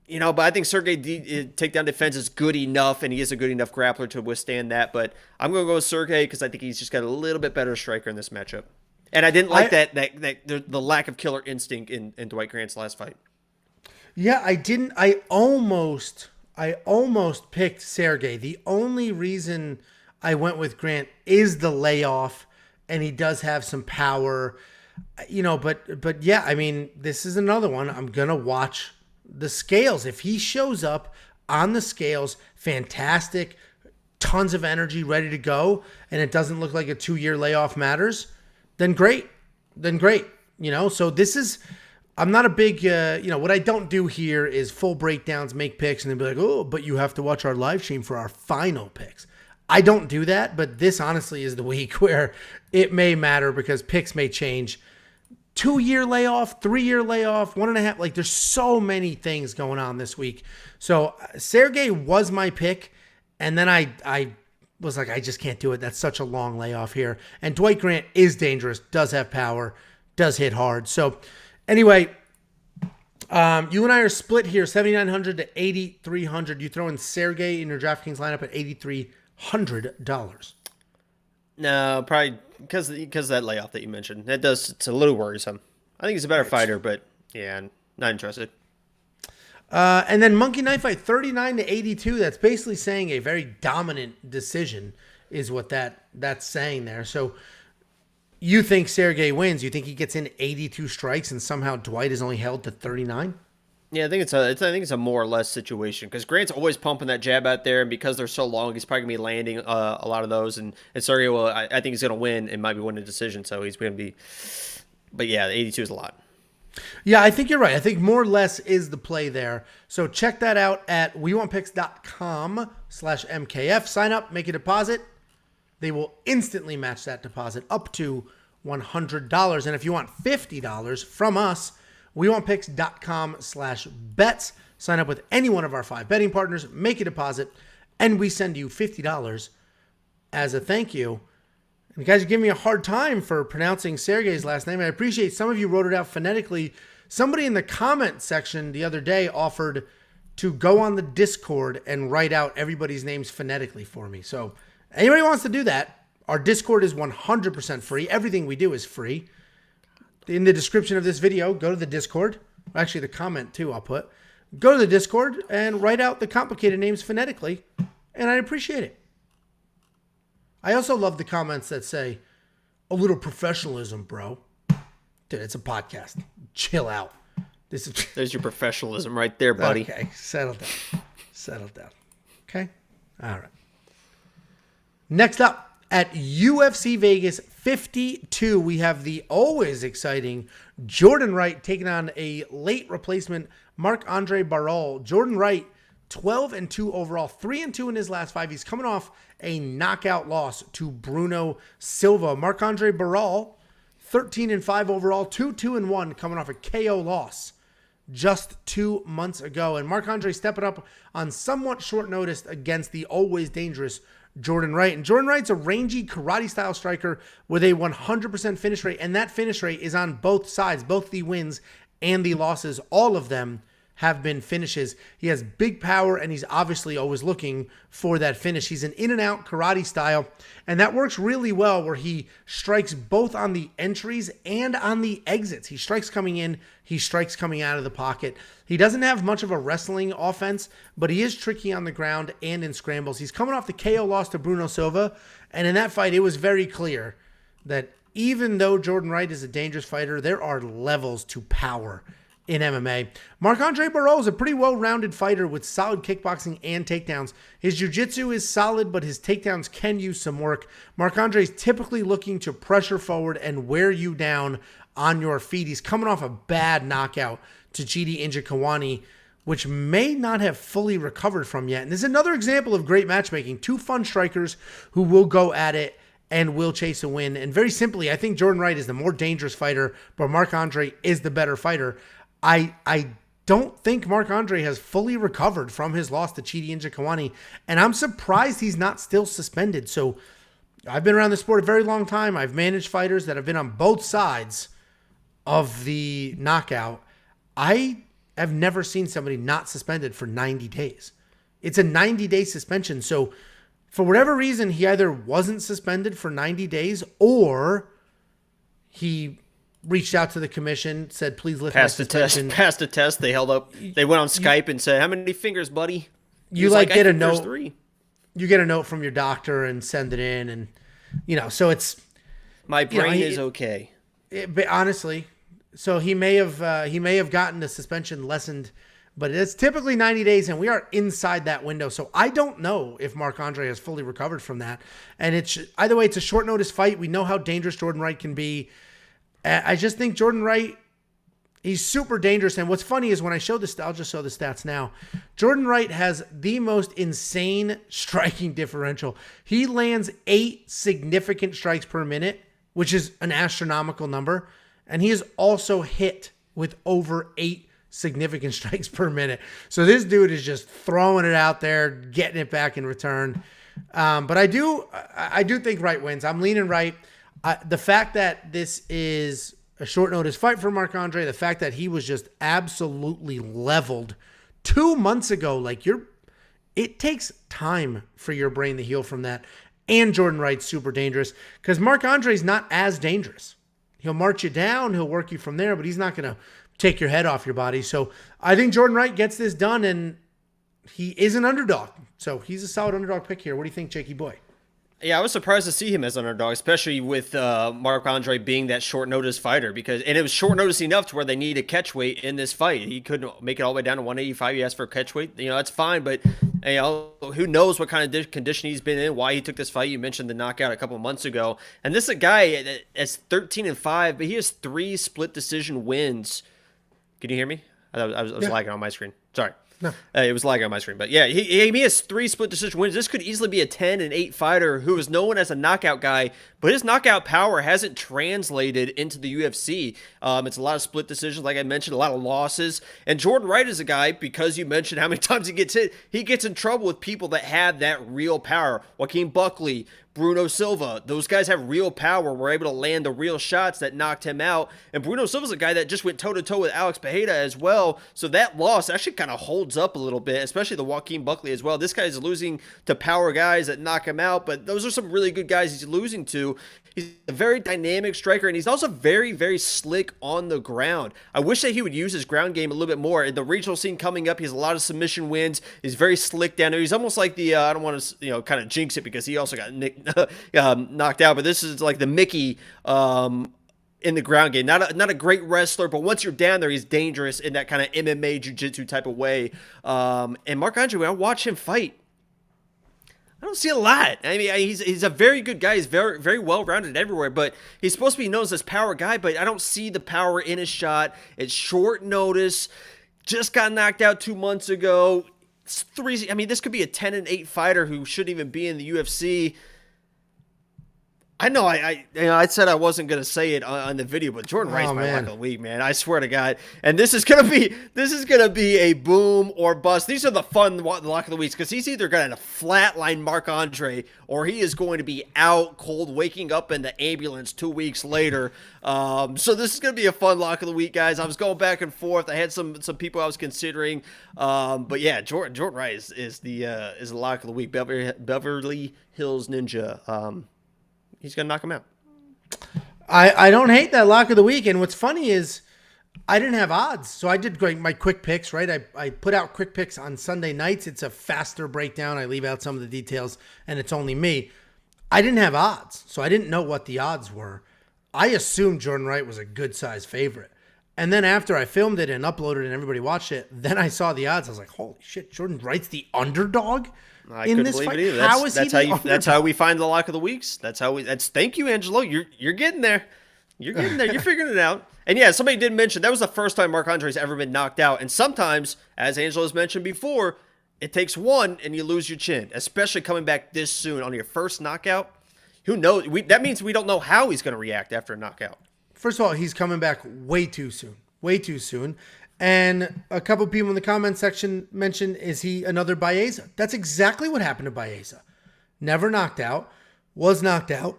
But I think Sergey takedown defense is good enough, and he is a good enough grappler to withstand that. But I'm going to go with Sergey because I think he's just got a little bit better striker in this matchup. And I didn't like the lack of killer instinct in Dwight Grant's last fight. Yeah, I didn't. I almost picked Sergey. The only reason I went with Grant is the layoff, and he does have some power, but yeah, I mean, this is another one. I'm going to watch the scales. If he shows up on the scales, fantastic, tons of energy, ready to go, and it doesn't look like a 2-year layoff matters, then great. So this is, I'm not a big, what I don't do here is full breakdowns, make picks, and then be like, oh, but you have to watch our live stream for our final picks. I don't do that, but this honestly is the week where it may matter because picks may change. 2-year layoff, 3-year layoff, 1.5. Like, there's so many things going on this week. So Sergey was my pick, and then I was like, I just can't do it. That's such a long layoff here. And Dwight Grant is dangerous, does have power, does hit hard. So anyway, you and I are split here, 7,900 to 8,300. You throw in Sergey in your DraftKings lineup at $8,300. No, probably because of that layoff that you mentioned. It's a little worrisome. I think he's a better fighter, but yeah, not interested. And then Monkey Knife Fight 39 to 82. That's basically saying a very dominant decision is what that's saying there. So you think Sergey wins? You think he gets in 82 strikes and somehow Dwight is only held to 39? Yeah, I think it's a more or less situation because Grant's always pumping that jab out there, and because they're so long, he's probably gonna be landing a lot of those. And Sergey I think he's gonna win and might be winning a decision, so he's gonna be. But yeah, 82 is a lot. Yeah, I think you're right. I think more or less is the play there. So check that out at wewantpicks.com/MKF. Sign up, make a deposit. They will instantly match that deposit up to $100. And if you want $50 from us, wewantpicks.com/bets. Sign up with any one of our 5 betting partners, make a deposit, and we send you $50 as a thank you. And you guys are giving me a hard time for pronouncing Sergey's last name. I appreciate some of you wrote it out phonetically. Somebody in the comment section the other day offered to go on the Discord and write out everybody's names phonetically for me. So anybody wants to do that, our Discord is 100% free. Everything we do is free. In the description of this video, go to the Discord. Actually, the comment too, I'll put. Go to the Discord and write out the complicated names phonetically, and I'd appreciate it. I also love the comments that say, a little professionalism, bro. Dude, it's a podcast. Chill out. There's your professionalism right there, buddy. Okay, settle down. Okay? All right. Next up, at UFC Vegas 52, we have the always exciting Jourdain Wright taking on a late replacement, Marc-Andre Barriault. Jourdain Wright, 12-2 overall, 3-2 in his last 5. He's coming off a knockout loss to Bruno Silva. Marc-Andre Barriault, 13-5 overall, 2-1 coming off a KO loss just 2 months ago. And Marc-Andre stepping up on somewhat short notice against the always dangerous Jourdain Wright. And Jourdain Wright's a rangy karate-style striker with a 100% finish rate, and that finish rate is on both sides, both the wins and the losses. All of them have been finishes. He has big power, and he's obviously always looking for that finish. He's an in-and-out karate style, and that works really well where he strikes both on the entries and on the exits. He strikes coming in, he strikes coming out of the pocket. He doesn't have much of a wrestling offense, but he is tricky on the ground and in scrambles. He's coming off the KO loss to Bruno Silva, and in that fight, it was very clear that even though Jourdain Wright is a dangerous fighter, there are levels to power in MMA. Marc-Andre Barriault is a pretty well-rounded fighter with solid kickboxing and takedowns. His jiu-jitsu is solid, but his takedowns can use some work. Marc-Andre is typically looking to pressure forward and wear you down on your feet. He's coming off a bad knockout to Chidi Njokuani, which may not have fully recovered from yet. And this is another example of great matchmaking. 2 fun strikers who will go at it and will chase a win. And very simply, I think Jourdain Wright is the more dangerous fighter, but Marc-Andre is the better fighter. I don't think Marc-Andre has fully recovered from his loss to Chidi Njokuani, and I'm surprised he's not still suspended. So I've been around the sport a very long time. I've managed fighters that have been on both sides of the knockout. I have never seen somebody not suspended for 90 days. It's a 90-day suspension. So for whatever reason, he either wasn't suspended for 90 days or he reached out to the commission, said, please lift my suspension. Passed the test. They held up. They went on Skype and said, how many fingers, buddy? You get a note. You get a note from your doctor and send it in. And, so it's. My brain is okay. But honestly, so he may have gotten the suspension lessened, but it's typically 90 days, and we are inside that window. So I don't know if Marc-Andre has fully recovered from that. And either way, it's a short notice fight. We know how dangerous Jourdain Wright can be. I just think Jourdain Wright, he's super dangerous. And what's funny is when I show this, I'll just show the stats now. Jourdain Wright has the most insane striking differential. He lands 8 significant strikes per minute, which is an astronomical number. And he is also hit with over 8 significant strikes per minute. So this dude is just throwing it out there, getting it back in return. But I do think Wright wins. I'm leaning Wright. The fact that this is a short notice fight for Marc-Andre, the fact that he was just absolutely leveled 2 months ago, it takes time for your brain to heal from that. And Jourdain Wright's super dangerous because Marc-Andre's not as dangerous. He'll march you down, he'll work you from there, but he's not going to take your head off your body. So I think Jourdain Wright gets this done, and he is an underdog. So he's a solid underdog pick here. What do you think, Jakey boy? Yeah, I was surprised to see him as an underdog, especially with Marc-Andre being that short notice fighter, and it was short notice enough to where they needed catch weight in this fight. He couldn't make it all the way down to 185. He asked for catch weight. That's fine, but who knows what kind of condition he's been in, why he took this fight. You mentioned the knockout a couple of months ago. And this is a guy that's 13-5, but he has 3 split decision wins. Can you hear me? I was lagging on my screen. Sorry. No. It was lagging on my screen. But yeah, he has 3 split decision wins. This could easily be a 10-8 fighter who is known as a knockout guy, but his knockout power hasn't translated into the UFC. It's a lot of split decisions, like I mentioned, a lot of losses. And Jourdain Wright is a guy, because you mentioned how many times he gets hit, he gets in trouble with people that have that real power. Joaquin Buckley, Bruno Silva, those guys have real power, were able to land the real shots that knocked him out. And Bruno Silva's a guy that just went toe-to-toe with Alex Pereira as well. So that loss actually kind of holds up a little bit, especially the Joaquin Buckley as well. This guy's losing to power guys that knock him out, but those are some really good guys he's losing to. He's a very dynamic striker, and he's also very, very slick on the ground. I wish that he would use his ground game a little bit more. In the regional scene coming up, he has a lot of submission wins. He's very slick down there. He's almost like the, I don't want to, kind of jinx it because he also got knocked out, but this is like the Mickey in the ground game. Not a great wrestler, but once you're down there, he's dangerous in that kind of MMA jiu-jitsu type of way. And Marc-Andre, when I watch him fight, I don't see a lot. I mean, he's a very good guy. He's very, very well-rounded everywhere, but he's supposed to be known as this power guy, but I don't see the power in his shot. It's short notice. Just got knocked out 2 months ago. This could be a 10-8 fighter who shouldn't even be in the UFC. I know I said I wasn't gonna say it on the video, but Jourdain Wright's my lock of the week, man. I swear to God. And this is gonna be a boom or bust. These are the fun lock of the weeks because he's either gonna flatline Marc-Andre or he is going to be out cold, waking up in the ambulance 2 weeks later. So this is gonna be a fun lock of the week, guys. I was going back and forth. I had some people I was considering, but yeah, Jourdain Wright is the lock of the week. Beverly Hills Ninja. He's going to knock him out. I don't hate that lock of the week. And what's funny is I didn't have odds. So I did my quick picks, right? I put out quick picks on Sunday nights. It's a faster breakdown. I leave out some of the details, and it's only me. I didn't have odds, so I didn't know what the odds were. I assumed Jourdain Wright was a good-sized favorite. And then after I filmed it and uploaded it and everybody watched it, then I saw the odds. I was like, holy shit, Jourdain Wright's the underdog? I couldn't believe it either. That's how we find the lock of the weeks. Thank you, Angelo. You're getting there. You're getting there. You're figuring it out. And yeah, somebody did mention that was the first time Marc-Andre's ever been knocked out. And sometimes, as Angelo's mentioned before, it takes one and you lose your chin, especially coming back this soon on your first knockout. Who knows? That means we don't know how he's going to react after a knockout. First of all, he's coming back way too soon. Way too soon. And a couple people in the comment section mentioned, is he another Baeza? That's exactly what happened to Baeza. Never knocked out, was knocked out,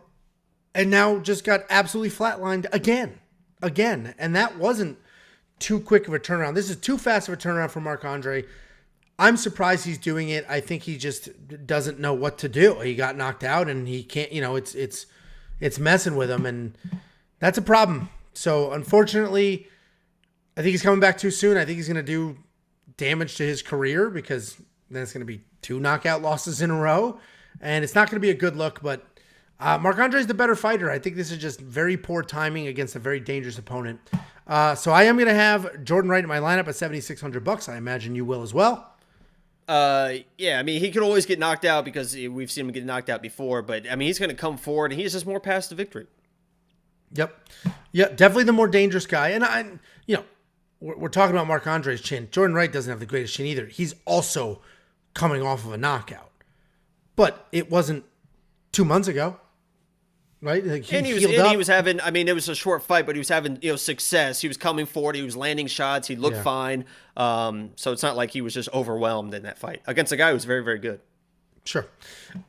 and now just got absolutely flatlined again. And that wasn't too quick of a turnaround. This is too fast of a turnaround for Marc-Andre. I'm surprised he's doing it. I think he just doesn't know what to do. He got knocked out and he can't, it's messing with him, and that's a problem. So unfortunately, I think he's coming back too soon. I think he's going to do damage to his career because then it's going to be 2 knockout losses in a row, and it's not going to be a good look, but Marc-Andre is the better fighter. I think this is just very poor timing against a very dangerous opponent. So I am going to have Jourdain Wright in my lineup at $7,600. I imagine you will as well. Yeah, I mean, he could always get knocked out because we've seen him get knocked out before, but I mean, he's going to come forward and he's just more past the victory. Yep. Definitely the more dangerous guy. And we're talking about Marc-Andre's chin. Jourdain Wright doesn't have the greatest chin either. He's also coming off of a knockout, but it wasn't 2 months ago. Right? Like he was having, I mean, it was a short fight, but he was having, success. He was coming forward. He was landing shots. He looked fine. So it's not like he was just overwhelmed in that fight against a guy who was very, very good. Sure.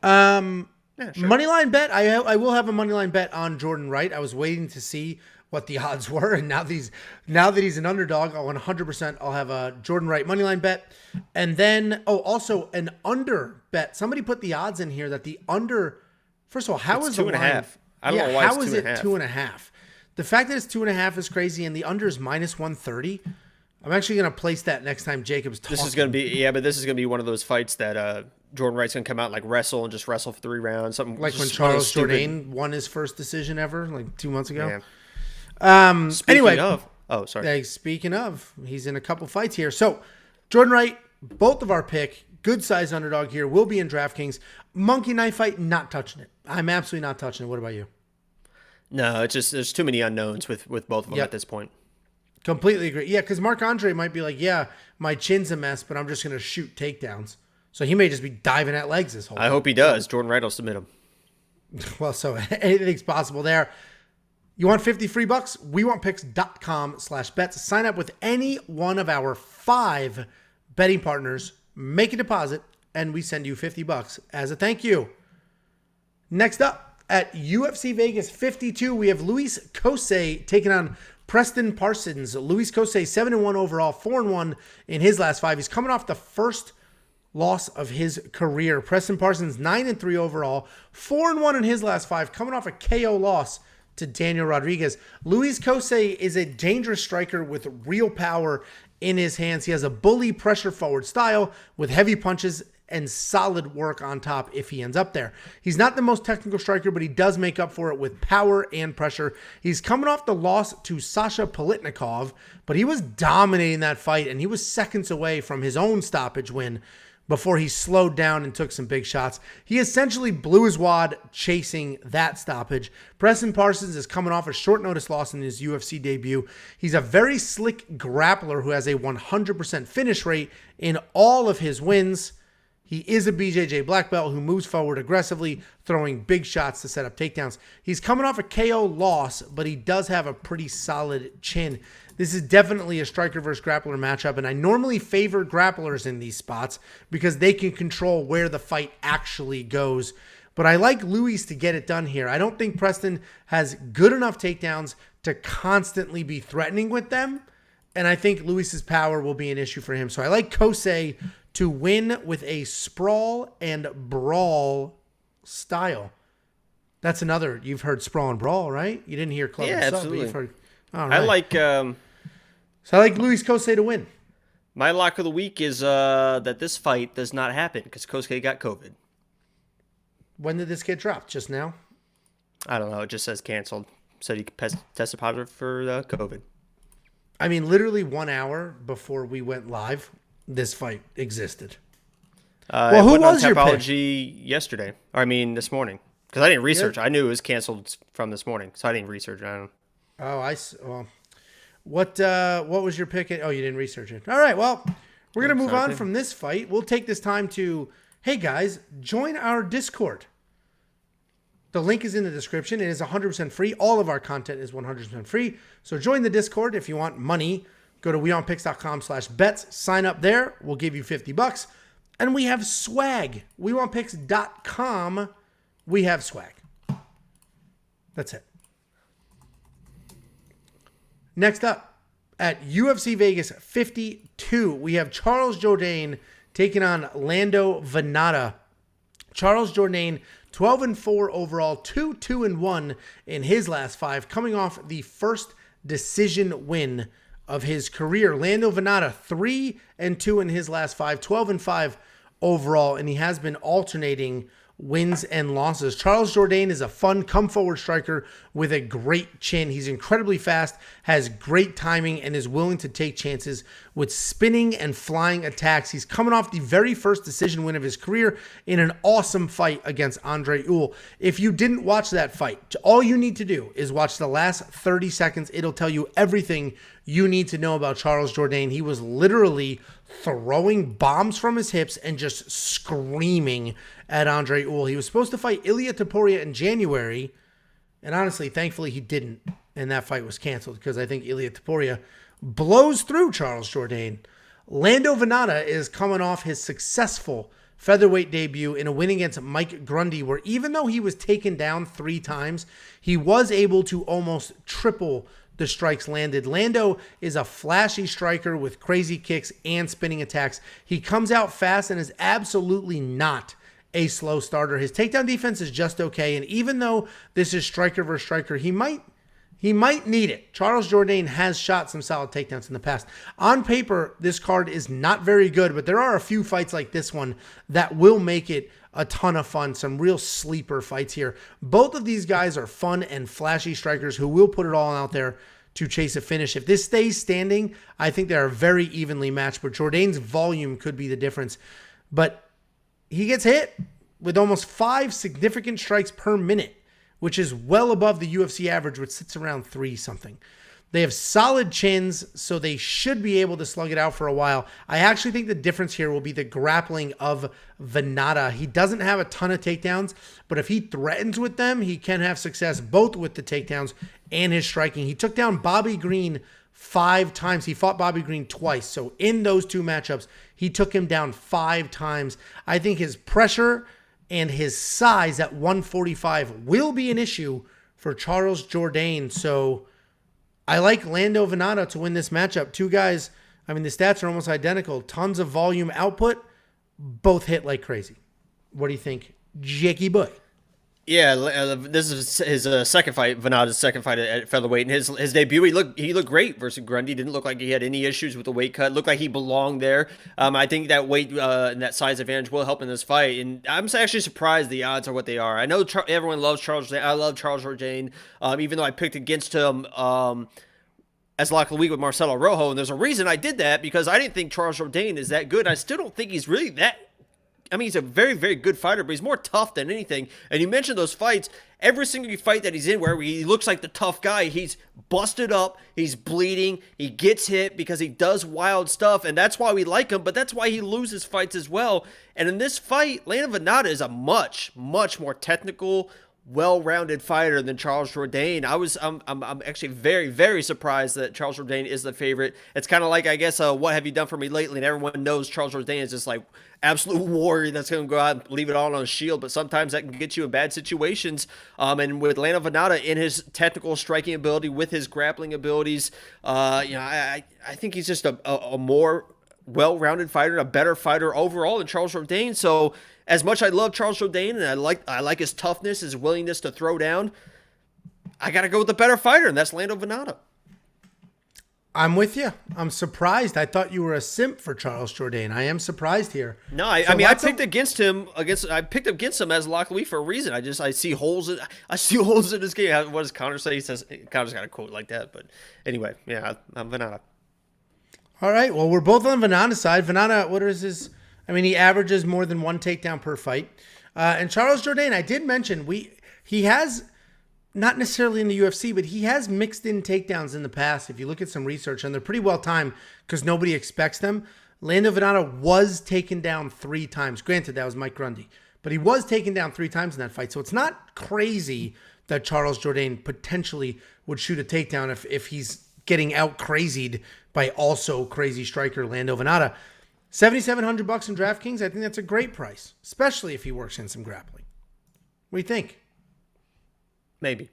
Moneyline bet. I will have a moneyline bet on Jourdain Wright. I was waiting to see what the odds were, and now that he's an underdog, I'll 100%. I'll have a Jourdain Wright moneyline bet, and then also an under bet. Somebody put the odds in here that the under. First of all, how is the line? 2.5? I don't know why how it's is it 2.5? The fact that it's 2.5 is crazy, and the under is -130. I'm actually going to place that next time Jacob's talking. This is going to be but this is going to be one of those fights that Jourdain Wright's going to come out and like wrestle and just wrestle for 3 rounds, something like when Charles Jourdain won his first decision ever, like 2 months ago. Yeah. Speaking of, he's in a couple fights here. So Jourdain Wright, both of our pick, good size underdog here, will be in DraftKings. Monkey knife fight, not touching it. I'm absolutely not touching it. What about you? No, it's just there's too many unknowns with both of them at this point. Completely agree. Yeah, because Marc-Andre might be like, yeah, my chin's a mess, but I'm just going to shoot takedowns. So he may just be diving at legs this whole time. I hope he does. Jourdain Wright will submit him. Well, so anything's possible there. You want 50 free bucks? WeWantPicks.com/bets. Sign up with any one of our 5 betting partners, make a deposit, and we send you 50 bucks as a thank you. Next up, at UFC Vegas 52, we have Luis Cosce taking on Preston Parsons. Luis Cosce, 7-1 overall, 4-1 in his last 5. He's coming off the first loss of his career. Preston Parsons, 9-3 overall, 4-1 in his last 5, coming off a KO loss to Daniel Rodriguez. Luis Cosce is a dangerous striker with real power in his hands. He has a bully pressure forward style with heavy punches and solid work on top if he ends up there. He's not the most technical striker, but he does make up for it with power and pressure. He's coming off the loss to Sasha Paletnikov, but he was dominating that fight, and he was seconds away from his own stoppage win before he slowed down and took some big shots. He essentially blew his wad chasing that stoppage. Preston Parsons is coming off a short notice loss in his UFC debut. He's a very slick grappler who has a 100% finish rate in all of his wins. He is a BJJ black belt who moves forward aggressively, throwing big shots to set up takedowns. He's coming off a KO loss, but he does have a pretty solid chin. This is definitely a striker versus grappler matchup, and I normally favor grapplers in these spots because they can control where the fight actually goes. But I like Luis to get it done here. I don't think Preston has good enough takedowns to constantly be threatening with them, and I think Luis's power will be an issue for him. So I like Cosce to win with a sprawl and brawl style. That's another. You've heard sprawl and brawl, right? You didn't hear club. Yeah, and absolutely. You've heard, all right. I like. So I like Luis Cosce to win. My lock of the week is that this fight does not happen because Cosce got COVID. When did this get dropped? Just now? I don't know. It just says canceled. Said he tested positive for COVID. I mean, literally 1 hour before we went live, this fight existed. Well, who was your pick? Yesterday? Or I mean, this morning. Because I didn't research. I knew it was canceled from this morning, so I didn't research it. I don't know. Well, what was your pick? Oh, you didn't research it. All right, well, we're going to move on from this fight. We'll take this time to, hey guys, join our Discord. The link is in the description. It is 100% free. All of our content is 100% free. So join the Discord if you want money. Go to WeWantPicks.com/bets. Sign up there. We'll give you 50 bucks. And we have swag. WeWantPicks.com. We have swag. That's it. Next up, At UFC Vegas 52, we have Charles Jourdain taking on Lando Vannata. Charles Jourdain, 12-4 overall, 2-2-1 in his last 5, coming off the first decision win of his career. Lando Vannata, 3-2 in his last 5, 12-5 overall, and he has been alternating wins and losses. Charles Jourdain is a fun come-forward striker with a great chin. He's incredibly fast, has great timing, and is willing to take chances with spinning and flying attacks. He's coming off the very first decision win of his career in an awesome fight against Andre. If you didn't watch that fight, all you need to do is watch the last 30 seconds. It'll tell you everything you need to know about Charles Jourdain. He was literally throwing bombs from his hips and just screaming at Andre. He was supposed to fight Ilia Topuria in January, and honestly, thankfully he didn't, and that fight was canceled because I think Ilia Topuria blows through Charles Jourdain. Lando Vannata is coming off his successful featherweight debut in a win against Mike-Grundy, where even though he was taken down 3 times, he was able to almost triple the strikes landed. Lando is a flashy striker with crazy kicks and spinning attacks. He comes out fast and is absolutely not a slow starter. His takedown defense is just okay, and even though this is striker versus striker, he might need it. Charles Jourdain has shot some solid takedowns in the past. On paper, this card is not very good, but there are a few fights like this one that will make it a ton of fun. Some real sleeper fights here. Both of these guys are fun and flashy strikers who will put it all out there to chase a finish. If this stays standing, I think they are very evenly matched, but Jourdain's volume could be the difference. But he gets hit with almost 5 significant strikes per minute, which is well above the UFC average, which sits around 3 something. They have solid chins, so they should be able to slug it out for a while. I actually think the difference here will be the grappling of Vannata. He doesn't have a ton of takedowns, but if he threatens with them, he can have success both with the takedowns and his striking. He took down Bobby Green 5 times. He fought Bobby Green twice. So in those 2 matchups, he took him down 5 times. I think his pressure and his size at 145 will be an issue for Charles Jourdain. So I like Lando Vannata to win this matchup. 2 guys, I mean, the stats are almost identical. Tons of volume output. Both hit like crazy. What do you think, Jakey boy? Yeah, this is his second fight, Vannata's second fight at featherweight. In his debut, he looked great versus Grundy. Didn't look like he had any issues with the weight cut. Looked like he belonged there. I think that weight and that size advantage will help in this fight. And I'm actually surprised the odds are what they are. I know everyone loves Charles Jourdain. I love Charles Jourdain, even though I picked against him as lock of the week with Marcelo Rojo. And there's a reason I did that, because I didn't think Charles Jourdain is that good. I still don't think he's really that. I mean, he's a very, very good fighter, but he's more tough than anything. And you mentioned those fights. Every single fight that he's in where he looks like the tough guy, he's busted up, he's bleeding, he gets hit because he does wild stuff, and that's why we like him, but that's why he loses fights as well. And in this fight, Lando Vannata is a much, much more technical, well-rounded fighter than Charles Jourdain. I'm actually very, very surprised that Charles Jourdain is the favorite. It's kind of like, I guess, what have you done for me lately? And everyone knows Charles Jourdain is just like absolute warrior that's going to go out and leave it all on a shield, but sometimes that can get you in bad situations. And with Lando Vannata in his technical striking ability, with his grappling abilities, I think he's just a more well-rounded fighter, a better fighter overall than Charles Jourdain. So as much I love Charles Jourdain and I like his toughness, his willingness to throw down, I got to go with the better fighter, and that's Lando Vannata. I'm with you. I'm surprised. I thought you were a simp for Charles Jourdain. I am surprised here. No, I picked against him as lock of the week for a reason. I see holes in his game. What does Connor say? He says Connor's got a quote like that. But anyway, yeah, I'm Vannata. All right. Well, we're both on Vannata's side. Vannata, what is his? I mean, he averages more than 1 takedown per fight. And Charles Jourdain, I did mention he has, not necessarily in the UFC, but he has mixed in takedowns in the past. If you look at some research, and they're pretty well timed because nobody expects them. Lando Vannata was taken down 3 times. Granted, that was Mike-Grundy, but he was taken down 3 times in that fight. So it's not crazy that Charles Jourdain potentially would shoot a takedown if he's getting out crazied by also crazy striker Lando Vannata. $7,700 in DraftKings. I think that's a great price, especially if he works in some grappling. What do you think? Maybe.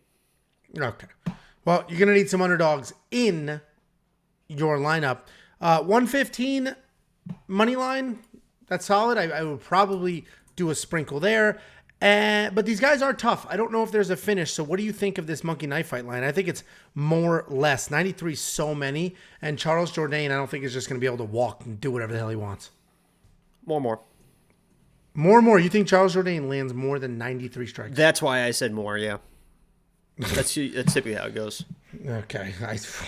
Okay. Well, you're going to need some underdogs in your lineup. 115 money line, that's solid. I would probably do a sprinkle there. But these guys are tough. I don't know if there's a finish. So what do you think of this monkey knife fight line? I think it's more less. 93 so many. And Charles Jourdain, I don't think is just going to be able to walk and do whatever the hell he wants. More. More. You think Charles Jourdain lands more than 93 strikes? That's why I said more, yeah. That's typically how it goes. Okay.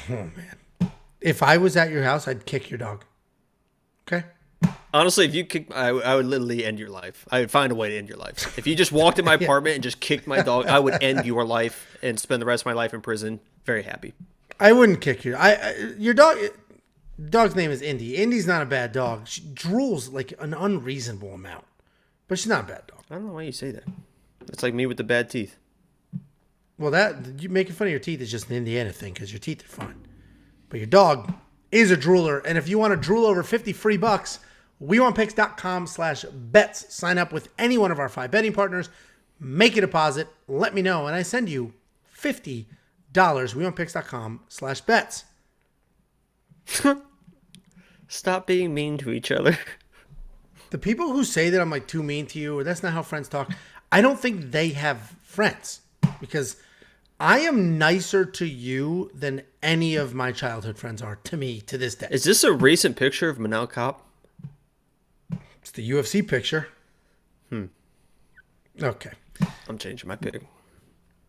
Oh, man. If I was at your house, I'd kick your dog. Okay? Honestly, if you kick, I would literally end your life. I would find a way to end your life. If you just walked in my apartment and just kicked my dog, I would end your life and spend the rest of my life in prison. Very happy. I wouldn't kick you. Your dog's name is Indy. Indy's not a bad dog. She drools like an unreasonable amount, but she's not a bad dog. I don't know why you say that. It's like me with the bad teeth. Well, that you making fun of your teeth is just an Indiana thing because your teeth are fine, but your dog is a drooler. And if you want to drool over 50 free bucks, WeWantPicks.com/bets. Sign up with any one of our 5 betting partners. Make a deposit. Let me know, and I send you $50. WeWantPicks.com/bets. Stop being mean to each other. The people who say that I'm like too mean to you or that's not how friends talk, I don't think they have friends because I am nicer to you than any of my childhood friends are to me to this day. Is this a recent picture of Manel Kape? It's the UFC picture. Okay. I'm changing my pick.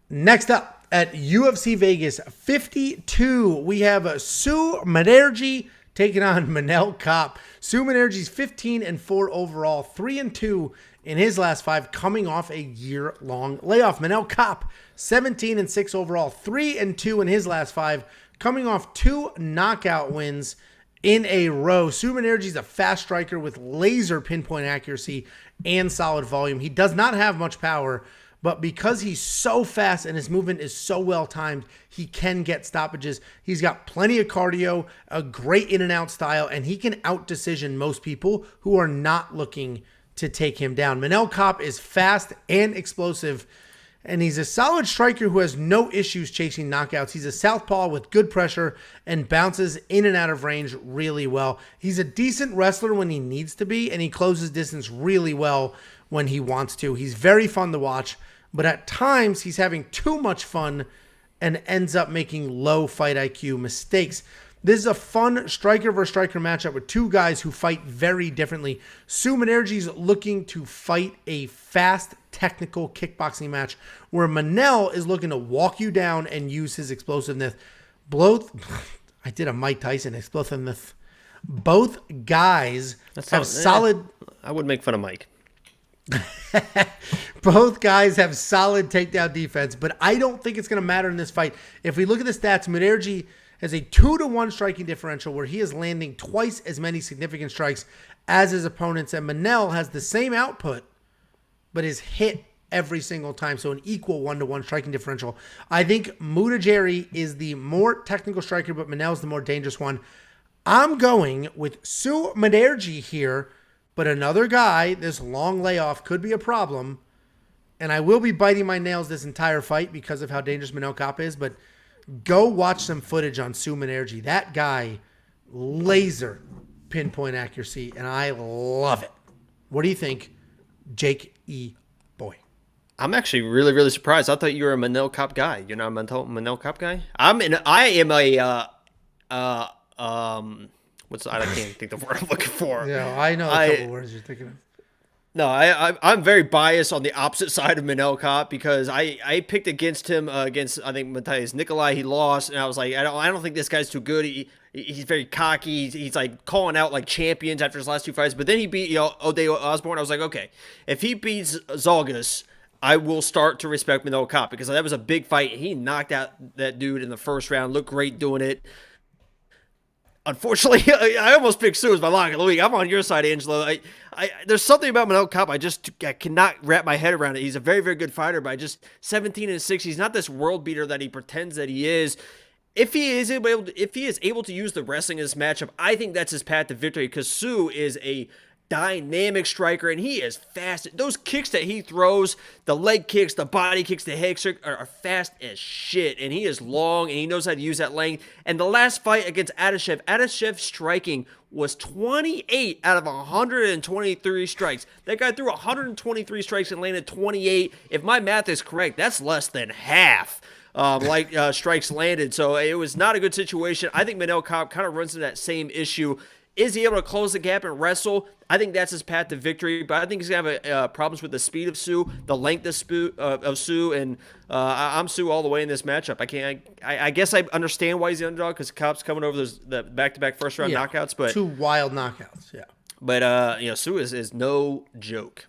Next up at UFC Vegas 52, we have Mudaerji taking on Manel Kape. Mudaerji's 15-4 overall, 3-2 in his last 5, coming off a year-long layoff. Manel Kape, 17-6 overall, 3-2 in his last 5, coming off 2 knockout wins in a row. Mudaerji's a fast striker with laser pinpoint accuracy and solid volume. He does not have much power, but because he's so fast and his movement is so well timed, he can get stoppages. He's got plenty of cardio, a great in and out style, and he can out decision most people who are not looking to take him down. Manel Kape is fast and explosive, and he's a solid striker who has no issues chasing knockouts. He's a southpaw with good pressure and bounces in and out of range really well. He's a decent wrestler when he needs to be, and he closes distance really well when he wants to. He's very fun to watch, but at times he's having too much fun and ends up making low fight IQ mistakes. This is a fun striker versus striker matchup with 2 guys who fight very differently. Mudaerji is looking to fight a fast, technical kickboxing match where Manel is looking to walk you down and use his explosiveness. I did a Mike Tyson explosiveness. Both guys have solid... I would make fun of Mike. Both guys have solid takedown defense, but I don't think it's going to matter in this fight. If we look at the stats, Mudaerji has a 2-1 striking differential where he is landing twice as many significant strikes as his opponents, and Manel has the same output, but is hit every single time, so an equal 1-1 striking differential. I think Mudaerji is the more technical striker, but Manel's the more dangerous one. I'm going with Mudaerji here, but another guy, this long layoff could be a problem, and I will be biting my nails this entire fight because of how dangerous Manel Kape is, but go watch some footage on Mudaerji. That guy, laser pinpoint accuracy, and I love it. What do you think, Jake E. Boy? I'm actually really, really surprised. I thought you were a Manel Kape guy. You're not a Manel Kape guy? I am a I can't think the word I'm looking for. Yeah, I know a couple words you're thinking of. No, I'm very biased on the opposite side of Manel Kape because I picked against him against I think Matthias Nikolai. He lost, and I was like, I don't think this guy's too good. He's very cocky. He's like calling out like champions after his last 2 fights. But then he beat Ode Osborne. I was like, okay, if he beats Zalgas, I will start to respect Manel Kape because that was a big fight. He knocked out that dude in the first round. Looked great doing it. Unfortunately, I almost picked Sue as my lock of the week. I'm on your side, Angelo. There's something about Manel Kape I cannot wrap my head around it. He's a very, very good fighter, but 17-6. He's not this world beater that he pretends that he is. If he is able to use the wrestling in this matchup, I think that's his path to victory because Sue is a dynamic striker, and he is fast. Those kicks that he throws, the leg kicks, the body kicks, the head kicks are fast as shit, and he is long, and he knows how to use that length. And the last fight against Adashev's striking was 28 out of 123 strikes. That guy threw 123 strikes and landed 28. If my math is correct, that's less than half. Strikes landed. So it was not a good situation. I think Manel Kape kind of runs into that same issue. Is he able to close the gap and wrestle? I think that's his path to victory, but I think he's going to have problems with the speed of Tszyu, the length of Tszyu, and I'm Tszyu all the way in this matchup. I guess I understand why he's the underdog, because Kape's coming over the back-to-back first-round knockouts. But 2 wild knockouts, yeah. But, Tszyu is no joke.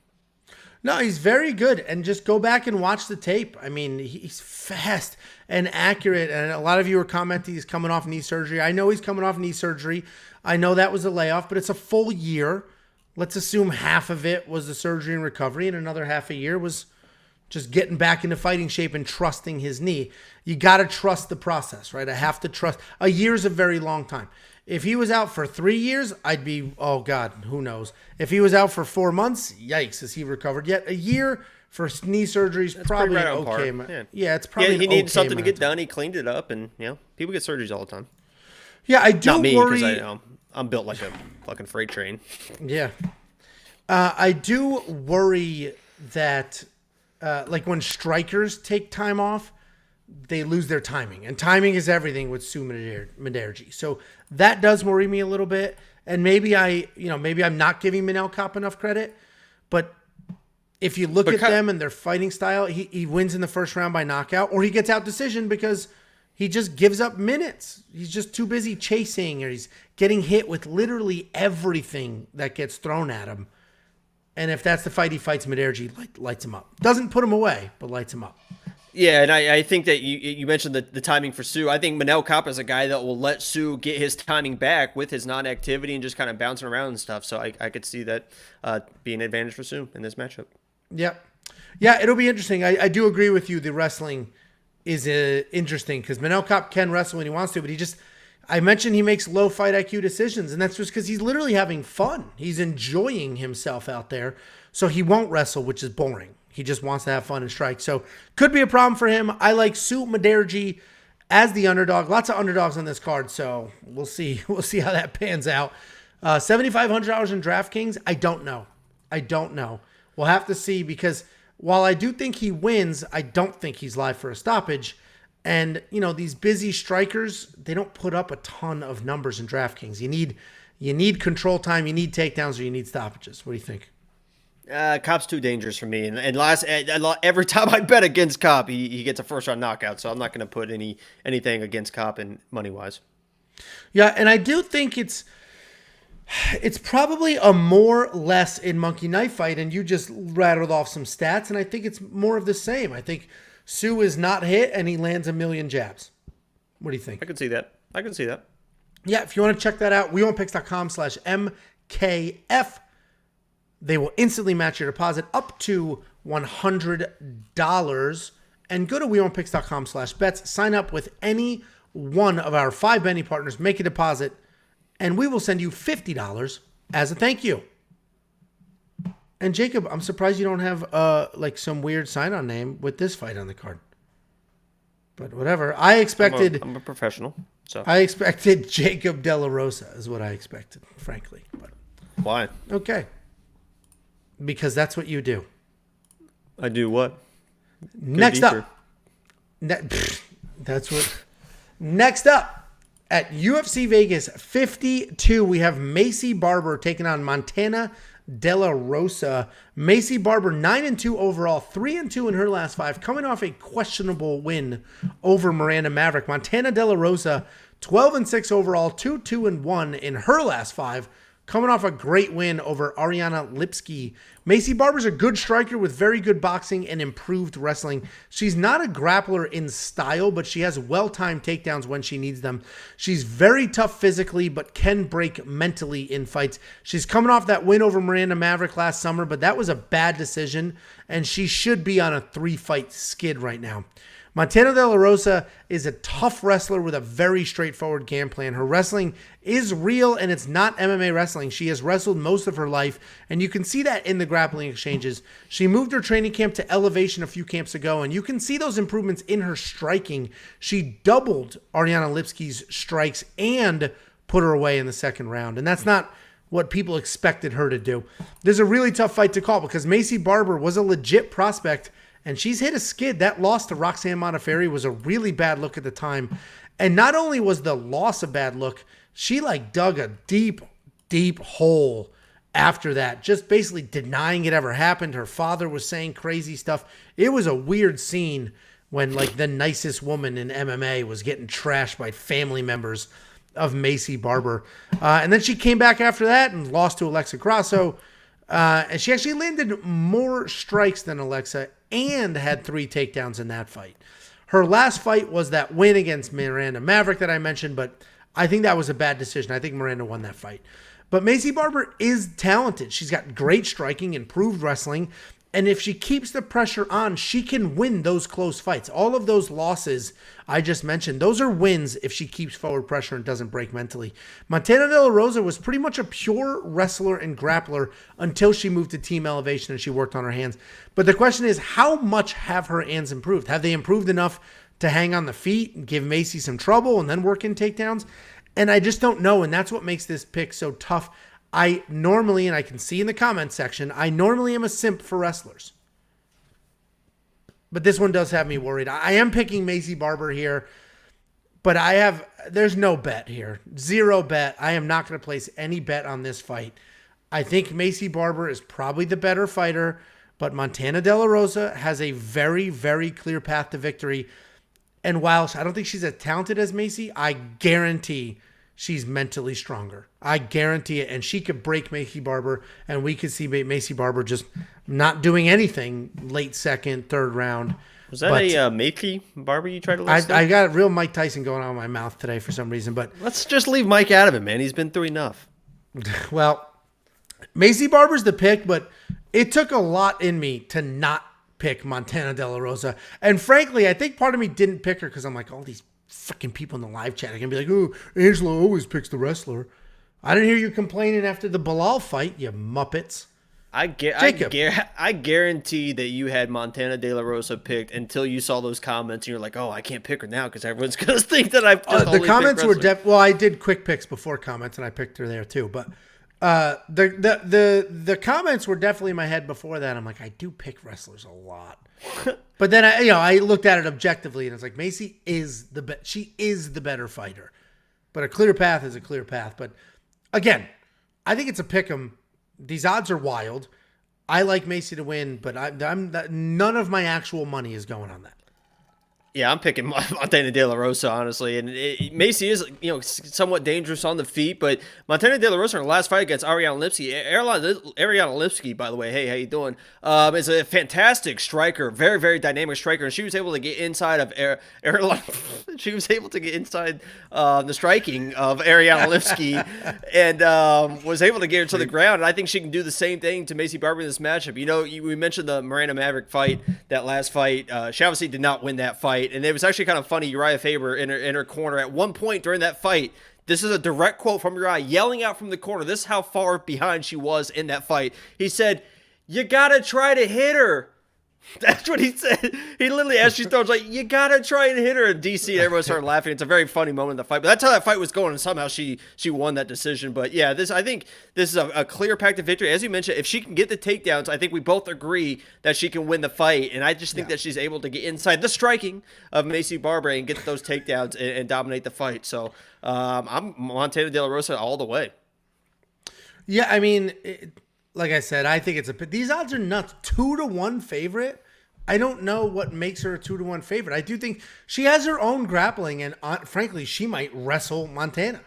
No, he's very good, and just go back and watch the tape. I mean, he's fast and accurate, and a lot of you are commenting he's coming off knee surgery. I know he's coming off knee surgery. I know that was a layoff, but it's a full year. Let's assume half of it was the surgery and recovery, and another half a year was just getting back into fighting shape and trusting his knee. You got to trust the process, right? I have to trust. A year is a very long time. If he was out for 3 years, I'd be, oh God, who knows? If he was out for 4 months, yikes, is he recovered yet? A year for knee surgery is probably right okay. Yeah, it's probably he needed okay something to get done. He cleaned it up, and people get surgeries all the time. Yeah, I do Not me, worry. because I'm built like a fucking freight train. Yeah. I do worry that, when strikers take time off, they lose their timing. And timing is everything with Mudaerji. So that does worry me a little bit. And maybe I'm not giving Manel Kape enough credit. But if you look at them and their fighting style, he wins in the first round by knockout, or he gets out decision because he just gives up minutes. He's just too busy chasing, or he's getting hit with literally everything that gets thrown at him. And if that's the fight he fights, Mudaerji lights him up. Doesn't put him away, but lights him up. Yeah, and I think that you mentioned the timing for Tszyu. I think Manel Kape is a guy that will let Tszyu get his timing back with his non-activity and just kind of bouncing around and stuff. So I could see that being an advantage for Tszyu in this matchup. Yep. Yeah, it'll be interesting. I do agree with you. The wrestling is interesting because Manel Kape can wrestle when he wants to, but I mentioned he makes low fight IQ decisions, and that's just because he's literally having fun. He's enjoying himself out there, so he won't wrestle, which is boring. He just wants to have fun and strike. So could be a problem for him. I like Tszyu Mudaerji as the underdog. Lots of underdogs on this card, so we'll see. We'll see how that pans out. $7,500 in DraftKings? I don't know. We'll have to see, because while I do think he wins, I don't think he's live for a stoppage. And, these busy strikers, they don't put up a ton of numbers in DraftKings. You need control time, you need takedowns, or you need stoppages. What do you think? Kape's too dangerous for me. And every time I bet against Kape, he gets a first-round knockout. So I'm not going to put anything against Kape and money-wise. Yeah, and I do think it's probably a more less in Monkey Knife Fight, and you just rattled off some stats, and I think it's more of the same. I think Tszyu is not hit, and he lands 1 million jabs. What do you think? I can see that. Yeah, if you want to check that out, WeWantPicks.com/MKF. They will instantly match your deposit up to $100. And go to WeWantPicks.com/bets. Sign up with any one of our 5 betting partners. Make a deposit, and we will send you $50 as a thank you. And Jacob, I'm surprised you don't have some weird sign-on name with this fight on the card. But whatever. I'm a professional. So I expected Jacob De La Rosa is what I expected, frankly. But why? Okay. Because that's what you do. I do what? Next up. Next up at UFC Vegas 52, we have Maycee Barber taking on Montana De La Rosa. Maycee Barber 9-2 overall, 3-2 in her last 5, coming off a questionable win over Miranda Maverick. Montana De La Rosa 12-6 overall, 2-1 in her last 5, coming off a great win over Ariana Lipski. Maycee Barber's a good striker with very good boxing and improved wrestling. She's not a grappler in style, but she has well-timed takedowns when she needs them. She's very tough physically, but can break mentally in fights. She's coming off that win over Miranda Maverick last summer, but that was a bad decision, and she should be on a 3-fight skid right now. Montana De La Rosa is a tough wrestler with a very straightforward game plan. Her wrestling is real, and it's not MMA wrestling. She has wrestled most of her life, and you can see that in the grappling exchanges. She moved her training camp to Elevation a few camps ago, and you can see those improvements in her striking. She doubled Ariana Lipski's strikes and put her away in the second round, and that's not what people expected her to do. There's a really tough fight to call because Maycee Barber was a legit prospect, and she's hit a skid. That loss to Roxanne Modafferi was a really bad look at the time. And not only was the loss a bad look, she dug a deep, deep hole after that, just basically denying it ever happened. Her father was saying crazy stuff. It was a weird scene when the nicest woman in MMA was getting trashed by family members of Maycee Barber. And then she came back after that and lost to Alexa Grasso. And she actually landed more strikes than Alexa and had 3 takedowns in that fight. Her last fight was that win against Miranda Maverick that I mentioned, but I think that was a bad decision. I think Miranda won that fight. But Maycee Barber is talented. She's got great striking, improved wrestling, and if she keeps the pressure on, she can win those close fights. All of those losses I just mentioned, those are wins if she keeps forward pressure and doesn't break mentally. Montana De La Rosa was pretty much a pure wrestler and grappler until she moved to Team Elevation and she worked on her hands. But the question is, how much have her hands improved? Have they improved enough to hang on the feet and give Maycee some trouble and then work in takedowns? And I just don't know, and that's what makes this pick so tough. I normally, and I can see in the comments section, I normally am a simp for wrestlers. But this one does have me worried. I am picking Maycee Barber here, but there's no bet here. 0 bet. I am not going to place any bet on this fight. I think Maycee Barber is probably the better fighter, but Montana De La Rosa has a very, very clear path to victory. And while I don't think she's as talented as Maycee, I guarantee she's mentally stronger. I guarantee it. And she could break Maycee Barber, and we could see Maycee Barber just not doing anything late second, third round. Was that a Maycee Barber you tried to list? I got real Mike Tyson going on in my mouth today for some reason. But let's just leave Mike out of it, man. He's been through enough. Well, Maycee Barber's the pick, but it took a lot in me to not pick Montana De La Rosa. And frankly, I think part of me didn't pick her because I'm like, all these freaking people in the live chat are going to be like, oh, Angela always picks the wrestler. I didn't hear you complaining after the Bilal fight, you muppets. I guarantee that you had Montana De La Rosa picked until you saw those comments and you're like, oh, I can't pick her now because everyone's going to think that I've just the comments were well, I did quick picks before comments and I picked her there too, but the comments were definitely in my head before that. I'm like, I do pick wrestlers a lot. But then I looked at it objectively and it's like Maycee is she is the better fighter. But a clear path is a clear path. But again, I think it's a pick 'em. These odds are wild. I like Maycee to win, but none of my actual money is going on that. Yeah, I'm picking Montana De La Rosa, honestly. And Maycee is, somewhat dangerous on the feet, but Montana De La Rosa in her last fight against Ariana Lipski. Ariana Lipski, by the way, hey, how you doing? Is a fantastic striker, very, very dynamic striker, and she was able to get inside of she was able to get inside the striking of Ariana Lipski and was able to get her to the ground. And I think she can do the same thing to Maycee Barber in this matchup. We mentioned the Miranda Maverick fight, that last fight. She obviously did not win that fight. And it was actually kind of funny. Uriah Faber in her corner at one point during that fight. This is a direct quote from Uriah yelling out from the corner. This is how far behind she was in that fight. He said, "You gotta try to hit her." That's what he said. He literally, as she throws, like, you gotta try and hit her. And DC and everyone started laughing. It's a very funny moment in the fight. But that's how that fight was going, and somehow she won that decision. But yeah, I think this is a clear path to victory. As you mentioned, if she can get the takedowns, I think we both agree that she can win the fight. And I just think that she's able to get inside the striking of Maycee Barber and get those takedowns and dominate the fight. So I'm Montana De La Rosa all the way. Yeah, I mean, like I said, I think these odds are nuts. 2-1 favorite. I don't know what makes her a 2-1 favorite. I do think she has her own grappling, and frankly, she might wrestle Montana.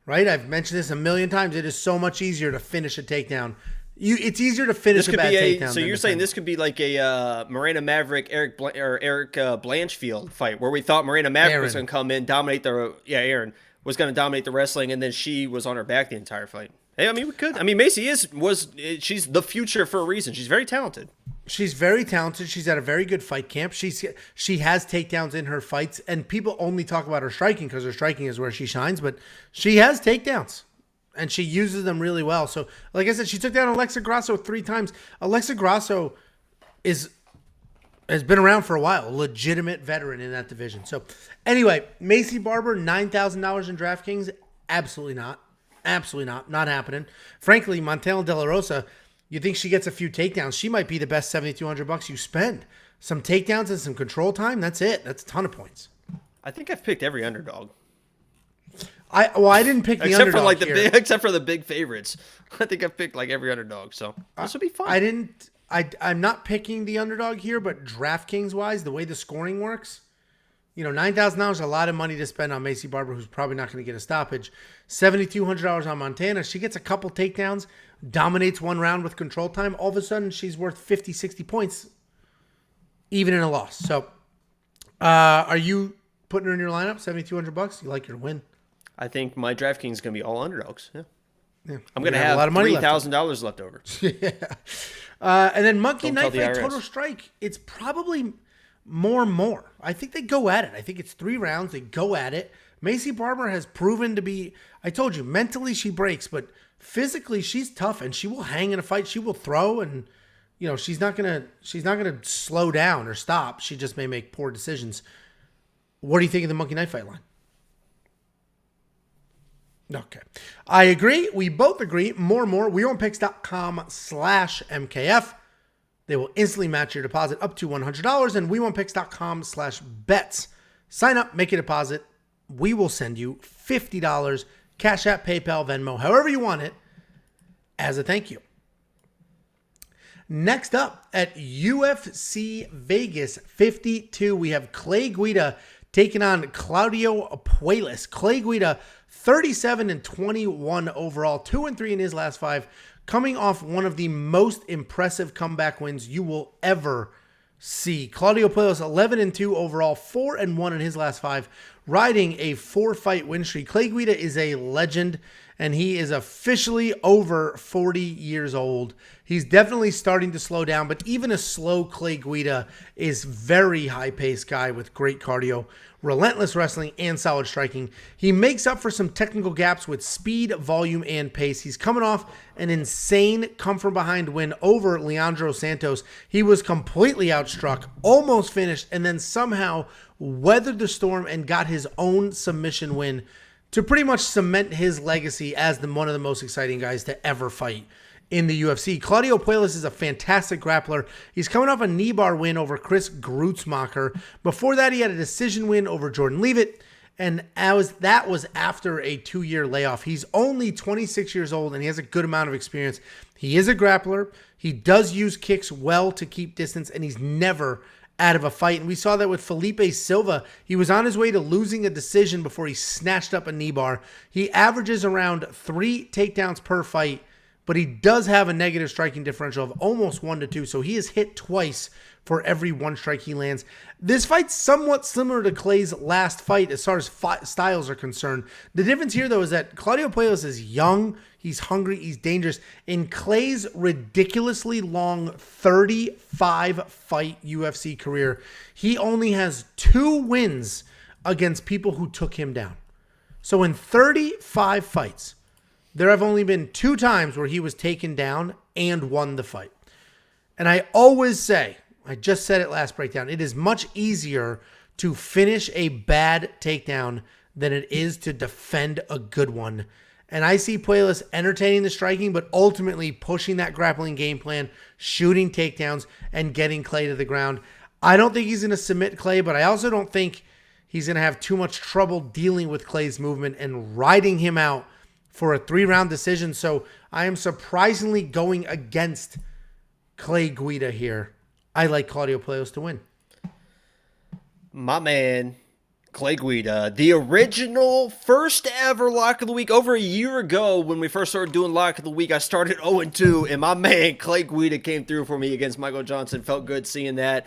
Right? I've mentioned this a million times. It is so much easier to finish a takedown. It's easier to finish a bad takedown. So you're saying this could be like a Miranda Maverick Eric Blanchfield fight, where we thought Miranda Maverick was going to come in, dominate Aaron was going to dominate the wrestling, and then she was on her back the entire fight. Hey, I mean, we could. I mean, Maycee she's the future for a reason. She's very talented. She's very talented. She's at a very good fight camp. She has takedowns in her fights, and people only talk about her striking because her striking is where she shines, but she has takedowns, and she uses them really well. So, like I said, she took down Alexa Grasso 3 times. Alexa Grasso has been around for a while, a legitimate veteran in that division. So, anyway, Maycee Barber, $9,000 in DraftKings. Absolutely not. Absolutely not. Not happening. Frankly, Manel de la Rosa, you think she gets a few takedowns, she might be the best $7,200 you spend. Some takedowns and some control time, that's it. That's a ton of points. I think I've picked every underdog. I didn't pick the except underdog for like here. Except for the big favorites. I think I've picked like every underdog, so this will be fun. I'm not picking the underdog here, but DraftKings wise, the way the scoring works, $9,000 is a lot of money to spend on Maycee Barber, who's probably not going to get a stoppage. $7,200 on Montana. She gets a couple takedowns, dominates one round with control time. All of a sudden, she's worth 50, 60 points, even in a loss. So, are you putting her in your lineup? $7,200. You like her to win? I think my DraftKings is going to be all underdogs. Yeah. Yeah. I'm going to have a lot of money $3,000 left over. Yeah. And then Monkey Don't Knife tell the Fight IRS. Total Strike. It's probably more. I think they go at it. I think it's 3 rounds. They go at it. Maycee Barber has proven to be, I told you, mentally she breaks, but physically she's tough and she will hang in a fight. She will throw and she's not gonna slow down or stop. She just may make poor decisions. What do you think of the Monkey Knife Fight line? Okay. I agree. We both agree. More. WeWantPicks.com/MKF. They will instantly match your deposit up to $100. And WeWantPicks.com/bets. Sign up, make a deposit. We will send you $50. Cash App, PayPal, Venmo, however you want it, as a thank you. Next up at UFC Vegas 52, we have Clay Guida taking on Claudio Puelles. Clay Guida, 37-21 overall, 2-3 in his last 5, coming off one of the most impressive comeback wins you will ever see. Claudio Puelles, 11-2 overall, 4-1 in his last 5, riding a 4-fight win streak. Clay Guida is a legend, and he is officially over 40 years old. He's definitely starting to slow down, but even a slow Clay Guida is very high-paced guy with great cardio, relentless wrestling, and solid striking. He makes up for some technical gaps with speed, volume, and pace. He's coming off an insane come-from-behind win over Leandro Santos. He was completely outstruck, almost finished, and then somehow weathered the storm and got his own submission win to pretty much cement his legacy as one of the most exciting guys to ever fight in the UFC. Claudio Puelles is a fantastic grappler. He's coming off a knee bar win over Chris Grutzmacher. Before that, he had a decision win over Jordan Leavitt, and that was after a 2-year layoff. He's only 26 years old, and he has a good amount of experience. He is a grappler. He does use kicks well to keep distance, and he's never out of a fight. And we saw that with Philipe Silva. He was on his way to losing a decision before he snatched up a knee bar. He averages around 3 takedowns per fight, but he does have a negative striking differential of almost 1-2, so he is hit twice for every 1 strike he lands. This fight's somewhat similar to Clay's last fight as far as styles are concerned. The difference here, though, is that Claudio Puelles is young, he's hungry, he's dangerous. In Clay's ridiculously long 35-fight UFC career, he only has 2 wins against people who took him down. So in 35 fights, there have only been 2 times where he was taken down and won the fight. And I always say, I just said it last breakdown, it is much easier to finish a bad takedown than it is to defend a good one. And I see Puelles entertaining the striking, but ultimately pushing that grappling game plan, shooting takedowns, and getting Clay to the ground. I don't think he's going to submit Clay, but I also don't think he's going to have too much trouble dealing with Clay's movement and riding him out for a 3-round decision. So I am surprisingly going against Clay Guida here. I like Claudio Puelles to win. My man, Clay Guida, the original first ever lock of the week. Over a year ago when we first started doing lock of the week, I started 0-2, and my man, Clay Guida, came through for me against Michael Johnson. Felt good seeing that.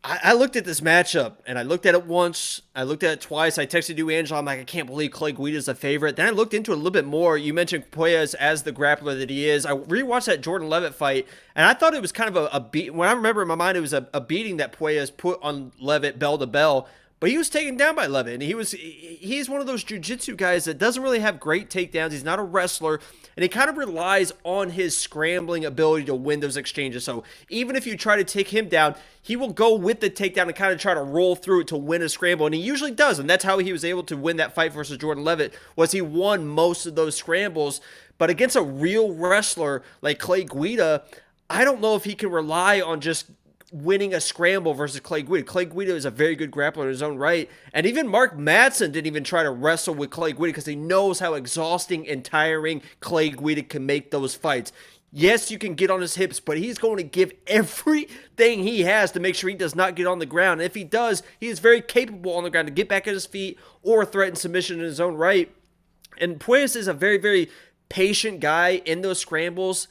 I looked at this matchup, and I looked at it once. I looked at it twice. I texted you, Angela. I'm like, I can't believe Clay Guida is a favorite. Then I looked into it a little bit more. You mentioned Puelles as the grappler that he is. I rewatched that Jourdain Levitt fight, and I thought it was kind of a beat. When I remember in my mind, it was a beating that Puelles put on Levitt bell to bell. But he was taken down by Levitt, and he's one of those jiu-jitsu guys that doesn't really have great takedowns. He's not a wrestler, and he kind of relies on his scrambling ability to win those exchanges. So even if you try to take him down, he will go with the takedown and kind of try to roll through it to win a scramble, and he usually does, and that's how he was able to win that fight versus Jourdain Levitt, was he won most of those scrambles. But against a real wrestler like Clay Guida, I don't know if he can rely on just winning a scramble versus Clay Guida. Clay Guida is a very good grappler in his own right. And even Mark Madsen didn't even try to wrestle with Clay Guida because he knows how exhausting and tiring Clay Guida can make those fights. Yes, you can get on his hips, but he's going to give everything he has to make sure he does not get on the ground. And if he does, he is very capable on the ground to get back at his feet or threaten submission in his own right. And Puelles is a very, very patient guy in those scrambles.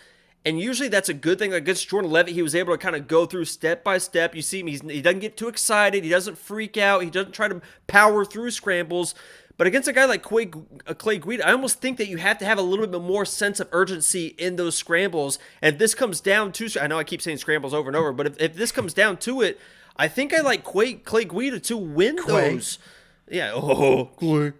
And usually that's a good thing. Against Jourdain Levitt, he was able to kind of go through step by step. You see him, he doesn't get too excited. He doesn't freak out. He doesn't try to power through scrambles. But against a guy like Clay Guida, I almost think that you have to have a little bit more sense of urgency in those scrambles. And if this comes down to, I know I keep saying scrambles over and over, but if this comes down to it, I think I like Clay Guida to win those. Yeah, Clay.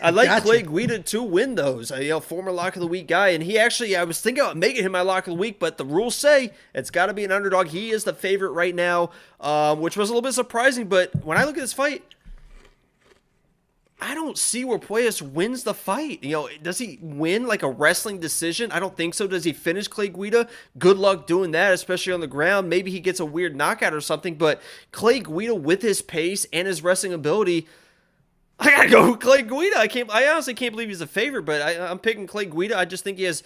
I like Clay Guida to win those. Former Lock of the Week guy, and he actually, I was thinking about making him my Lock of the Week, but the rules say it's got to be an underdog. He is the favorite right now, which was a little bit surprising. But when I look at this fight, I don't see where Puelles wins the fight. Does he win like a wrestling decision? I don't think so. Does he finish Clay Guida? Good luck doing that, especially on the ground. Maybe he gets a weird knockout or something. But Clay Guida, with his pace and his wrestling ability, I gotta go with Clay Guida. I honestly can't believe he's a favorite, but I'm picking Clay Guida. I just think he has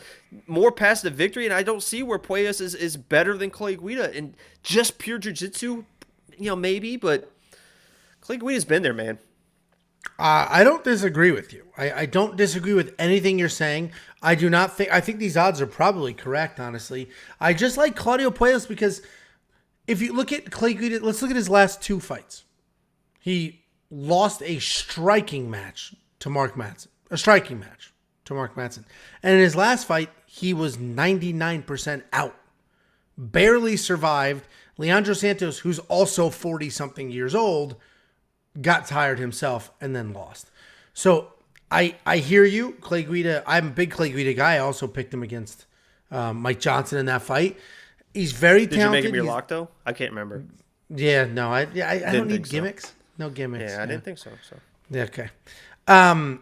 more paths to victory, and I don't see where Puelles is better than Clay Guida. And just pure jiu-jitsu, maybe, but Clay Guida's been there, man. I don't disagree with you. I don't disagree with anything you're saying. I think these odds are probably correct, honestly. I just like Claudio Puelles because if you look at Clay Guida, let's look at his last two fights. He lost a striking match to Mark Madsen. And in his last fight, he was 99% out. Barely survived. Leandro Santos, who's also 40-something years old, got tired himself and then lost. So I hear you, Clay Guida. I'm a big Clay Guida guy. I also picked him against Mike Johnson in that fight. He's very talented. Did you make him your lock, though? I can't remember. Yeah, no, I don't need gimmicks. So. No gimmicks. Yeah, I didn't think so. Yeah, okay. I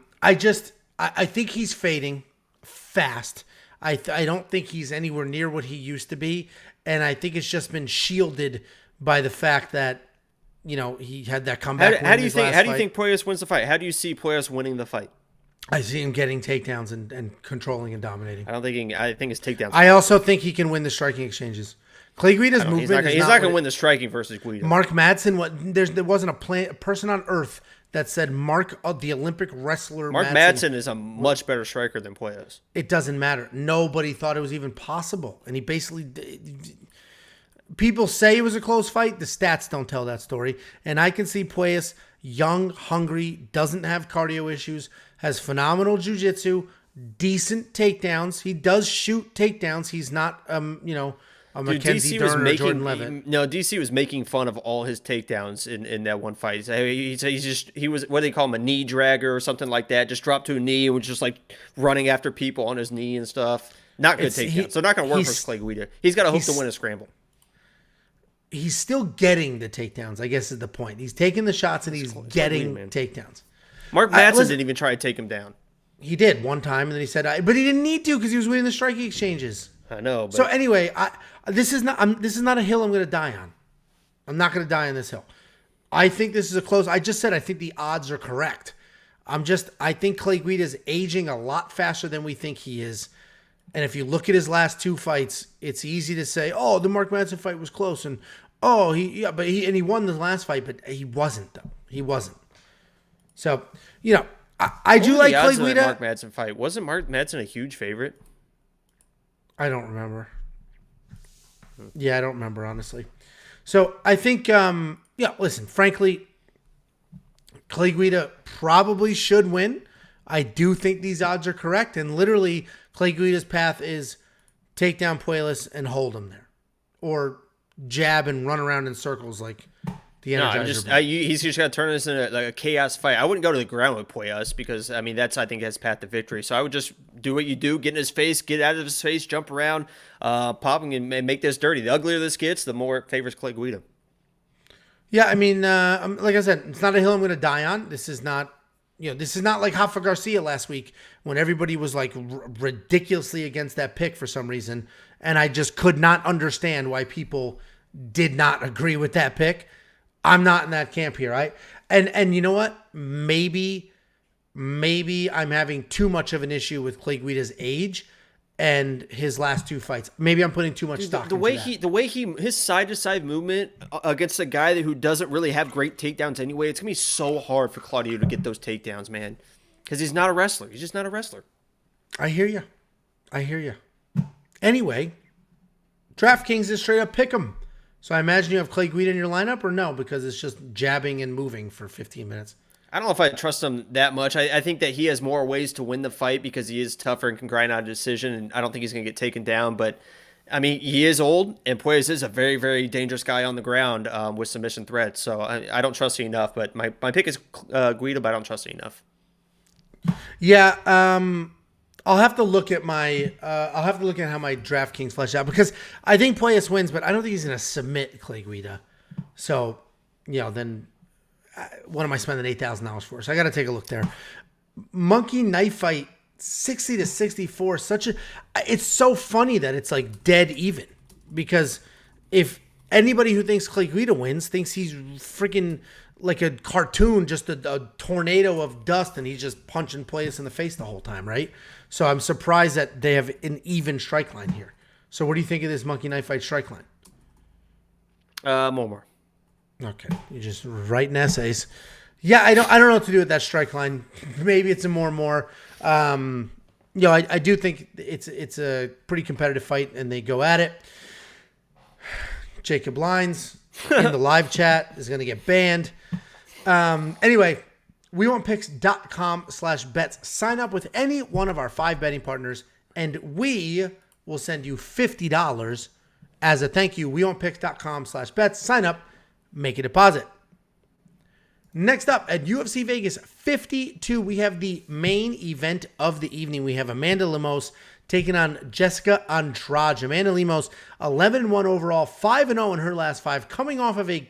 think he's fading fast. I don't think he's anywhere near what he used to be, and I think it's just been shielded by the fact that he had that comeback. How do you think Puelles wins the fight? How do you see Puelles winning the fight? I see him getting takedowns and controlling and dominating. I think his takedowns. I also think he can win the striking exchanges. Clay Guida's movement he's not going to win the striking versus Guida. Mark Madsen, there wasn't a person on earth that said the Olympic wrestler Mark Madsen is a much better striker than Puelles. It doesn't matter. Nobody thought it was even possible. And he basically... People say it was a close fight. The stats don't tell that story. And I can see Puelles, young, hungry, doesn't have cardio issues, has phenomenal jiu-jitsu, decent takedowns. He does shoot takedowns. He's not, a Mackenzie Dern or Jourdain Levitt. No, DC was making fun of all his takedowns in that one fight. He was, what do they call him, a knee dragger or something like that. Just dropped to a knee and was just like running after people on his knee and stuff. Not good takedowns. So not going to work for Clay Guida. He's got to hope to win a scramble. He's still getting the takedowns, I guess is the point. He's taking the shots and he's getting takedowns. Mark Madsen didn't even try to take him down. He did one time, and then he said, but he didn't need to because he was winning the striking exchanges. I know. But... So anyway, this is not a hill I'm going to die on. I'm not going to die on this hill. I think this is a close. I just said I think the odds are correct. I think Clay Guida is aging a lot faster than we think he is. And if you look at his last two fights, it's easy to say, "Oh, the Mark Madsen fight was close," and he won the last fight, but he wasn't though. He wasn't. So I do like Clay Guida. Mark Madsen fight wasn't Mark Madsen a huge favorite? I don't remember. Yeah, I don't remember honestly. So I think, listen, frankly, Clay Guida probably should win. I do think these odds are correct. And literally, Clay Guida's path is take down Puelles and hold him there. Or jab and run around in circles like the Energizer. He's just going to turn this into like a chaos fight. I wouldn't go to the ground with Puelles because, I mean, that's, I think, his path to victory. So I would just do what you do, get in his face, get out of his face, jump around, pop him, and make this dirty. The uglier this gets, the more it favors Clay Guida. Yeah, I mean, like I said, it's not a hill I'm going to die on. This is not, this is not like Rafa Garcia last week when everybody was like ridiculously against that pick for some reason. And I just could not understand why people did not agree with that pick. I'm not in that camp here, right? And you know what? Maybe I'm having too much of an issue with Clay Guida's age and his last two fights. Maybe I'm putting too much stock into that. The way his side to side movement against a guy who doesn't really have great takedowns anyway, it's gonna be so hard for Claudio to get those takedowns, man, because he's not a wrestler. He's just not a wrestler. I hear you. Anyway, DraftKings is straight up pick 'em. So I imagine you have Clay Guida in your lineup, or no, because it's just jabbing and moving for 15 minutes. I don't know if I trust him that much. I think that he has more ways to win the fight because he is tougher and can grind out a decision, and I don't think he's going to get taken down. But, I mean, he is old, and Puelles is a very, very dangerous guy on the ground with submission threats. So I don't trust him enough. But my pick is Guida, but I don't trust him enough. Yeah, I'll have to look at my how my DraftKings flesh out because I think Puelles wins, but I don't think he's going to submit Clay Guida. So, then what am I spending $8,000 for? So I got to take a look there. Monkey knife fight 60-64. It's so funny that it's like dead even because if anybody who thinks Clay Guida wins thinks he's freaking like a cartoon, just a tornado of dust, and he's just punching Puelles in the face the whole time, right? So I'm surprised that they have an even strike line here. So what do you think of this monkey knife fight strike line? More. Okay, you're just writing essays. Yeah, I don't know what to do with that strike line. Maybe it's a more. I do think it's a pretty competitive fight, and they go at it. Jacob Lines in the live chat is going to get banned. Anyway, WeWantPicks.com/bets. Sign up with any one of our 5 betting partners, and we will send you $50 as a thank you. WeWantPicks.com/bets. Sign up. Make a deposit. Next up at UFC Vegas 52, we have the main event of the evening. We have Amanda Lemos taking on Jessica Andrade. Amanda Lemos, 11-1 overall, 5-0 in her last 5, coming off of a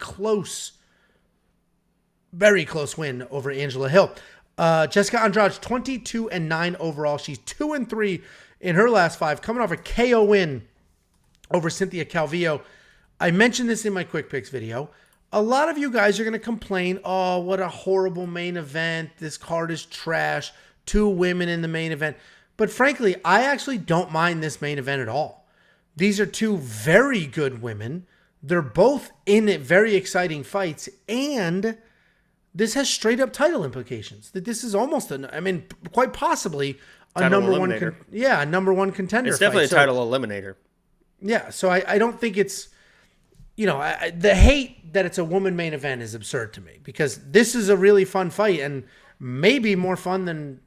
very close win over Angela Hill. Jessica Andrade, 22-9 overall. She's 2-3 in her last 5, coming off a KO win over Cynthia Calvillo. I mentioned this in my quick picks video. A lot of you guys are going to complain, oh, what a horrible main event. This card is trash. 2 women in the main event. But frankly, I actually don't mind this main event at all. These are 2 very good women. They're both in very exciting fights. And this has straight up title implications. That this is almost, quite possibly a title number eliminator. A number 1 contender. It's definitely fight. a title eliminator. Yeah, so I don't think it's, the hate that it's a woman main event is absurd to me because this is a really fun fight and maybe more fun than,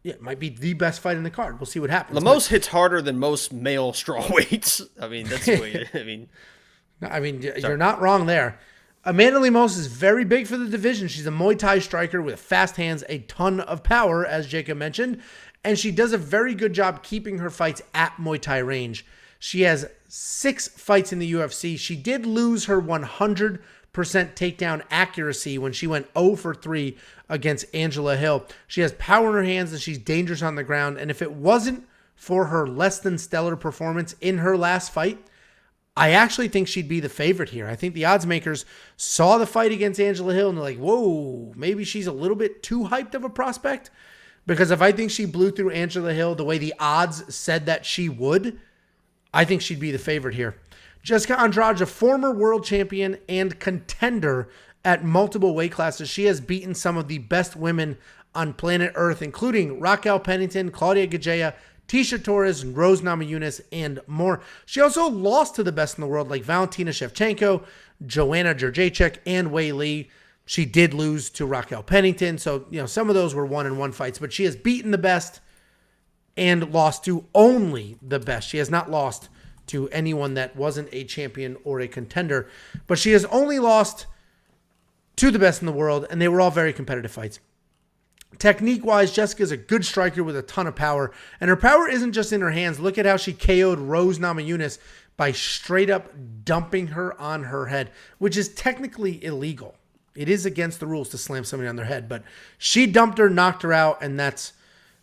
it might be the best fight in the card. We'll see what happens. Lemos hits harder than most male strawweights. That's the way, you're not wrong there. Amanda Lemos is very big for the division. She's a Muay Thai striker with fast hands, a ton of power, as Jacob mentioned, and she does a very good job keeping her fights at Muay Thai range. She has 6 fights in the UFC. She did lose her 100% takedown accuracy when she went 0 for 3 against Angela Hill. She has power in her hands and she's dangerous on the ground. And if it wasn't for her less than stellar performance in her last fight, I actually think she'd be the favorite here. I think the odds makers saw the fight against Angela Hill and they're like, whoa, maybe she's a little bit too hyped of a prospect. Because if I think she blew through Angela Hill the way the odds said that she would, I think she'd be the favorite here. Jessica Andrade, a former world champion and contender at multiple weight classes. She has beaten some of the best women on planet Earth, including Raquel Pennington, Claudia Gadelha, Tisha Torres, Rose Namajunas, and more. She also lost to the best in the world like Valentina Shevchenko, Joanna Jędrzejczyk, and Wei Li. She did lose to Raquel Pennington, so some of those were 1-1 fights, but she has beaten the best and lost to only the best. She has not lost to anyone that wasn't a champion or a contender, but she has only lost to the best in the world, and they were all very competitive fights. Technique-wise, Jessica's a good striker with a ton of power, and her power isn't just in her hands. Look at how she KO'd Rose Namajunas by straight up dumping her on her head, which is technically illegal. It is against the rules to slam somebody on their head, but she dumped her, knocked her out, and that's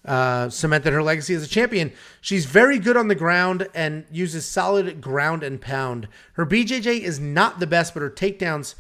cemented her legacy as a champion. She's very good on the ground and uses solid ground and pound. Her BJJ is not the best, but her takedowns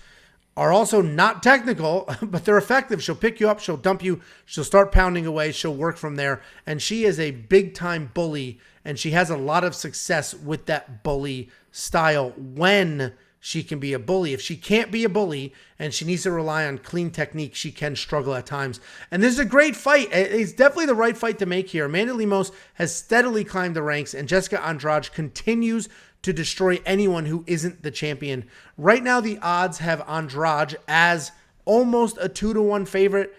are also not technical, but they're effective. She'll pick you up, she'll dump you, she'll start pounding away, she'll work from there, and she is a big-time bully, and she has a lot of success with that bully style when she can be a bully. If she can't be a bully and she needs to rely on clean technique, she can struggle at times. And this is a great fight. It's definitely the right fight to make here. Amanda Lemos has steadily climbed the ranks, and Jessica Andrade continues to destroy anyone who isn't the champion. Right now, the odds have Andrade as almost a 2-1 favorite.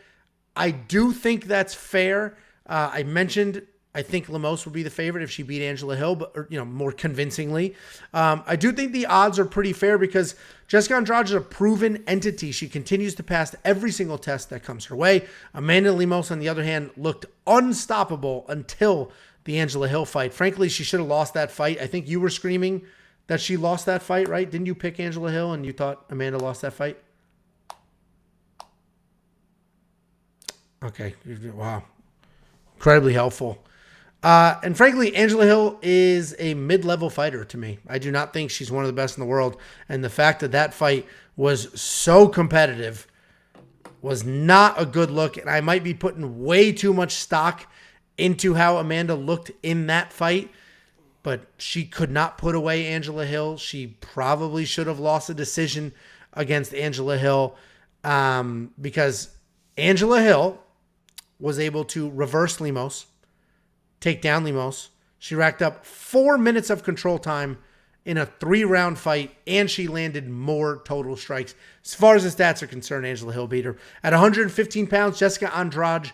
I do think that's fair. I mentioned I think Lemos would be the favorite if she beat Angela Hill, but more convincingly. I do think the odds are pretty fair because Jessica Andrade is a proven entity. She continues to pass every single test that comes her way. Amanda Lemos, on the other hand, looked unstoppable until the Angela Hill fight. Frankly, she should have lost that fight. I think you were screaming that she lost that fight, right? Didn't you pick Angela Hill and you thought Amanda lost that fight? Okay. Wow. Incredibly helpful. And frankly, Angela Hill is a mid-level fighter to me. I do not think she's one of the best in the world. And the fact that that fight was so competitive was not a good look. And I might be putting way too much stock into how Amanda looked in that fight. But she could not put away Angela Hill. She probably should have lost a decision against Angela Hill because Angela Hill was able to reverse Lemos, take down Lemos. She racked up 4 minutes of control time in a 3-round fight, and she landed more total strikes. As far as the stats are concerned, Angela Hill beat her. At 115 pounds, Jessica Andrade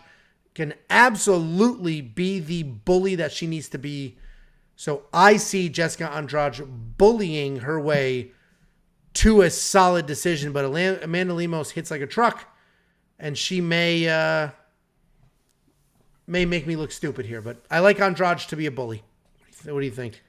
can absolutely be the bully that she needs to be. So I see Jessica Andrade bullying her way to a solid decision, but Amanda Lemos hits like a truck, and she may make me look stupid here, but I like Andrade to be a bully. What do you think?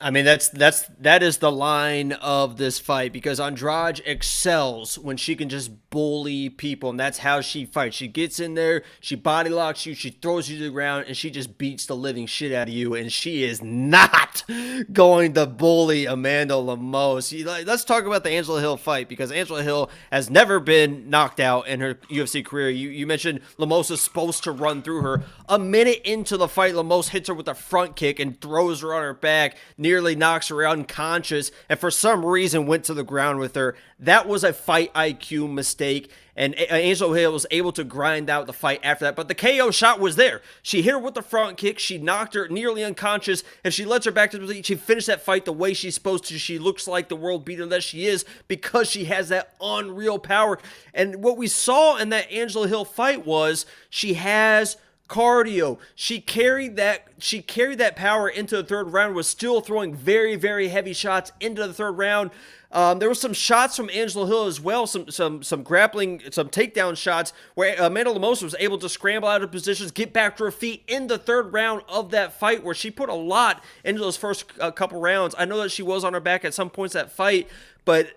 I mean, that is the line of this fight because Andrade excels when she can just bully people, and that's how she fights. She gets in there, she body locks you, she throws you to the ground, and she just beats the living shit out of you, and she is not going to bully Amanda Lemos. Let's talk about the Angela Hill fight because Angela Hill has never been knocked out in her UFC career. You mentioned Lemos is supposed to run through her. A minute into the fight, Lemos hits her with a front kick and throws her on her back, nearly knocks her unconscious, and for some reason went to the ground with her. That was a fight IQ mistake, and Angela Hill was able to grind out the fight after that, but the KO shot was there. She hit her with the front kick, she knocked her nearly unconscious, and she lets her back to the position. She finished that fight the way she's supposed to. She looks like the world beater that she is because she has that unreal power, and what we saw in that Angela Hill fight was she has cardio. She carried that power into the third round, was still throwing very, very heavy shots into the third round. There were some shots from Angela Hill as well, some grappling, some takedown shots where Amanda Lemos was able to scramble out of positions, get back to her feet in the third round of that fight where she put a lot into those first couple rounds. I know that she was on her back at some points that fight, but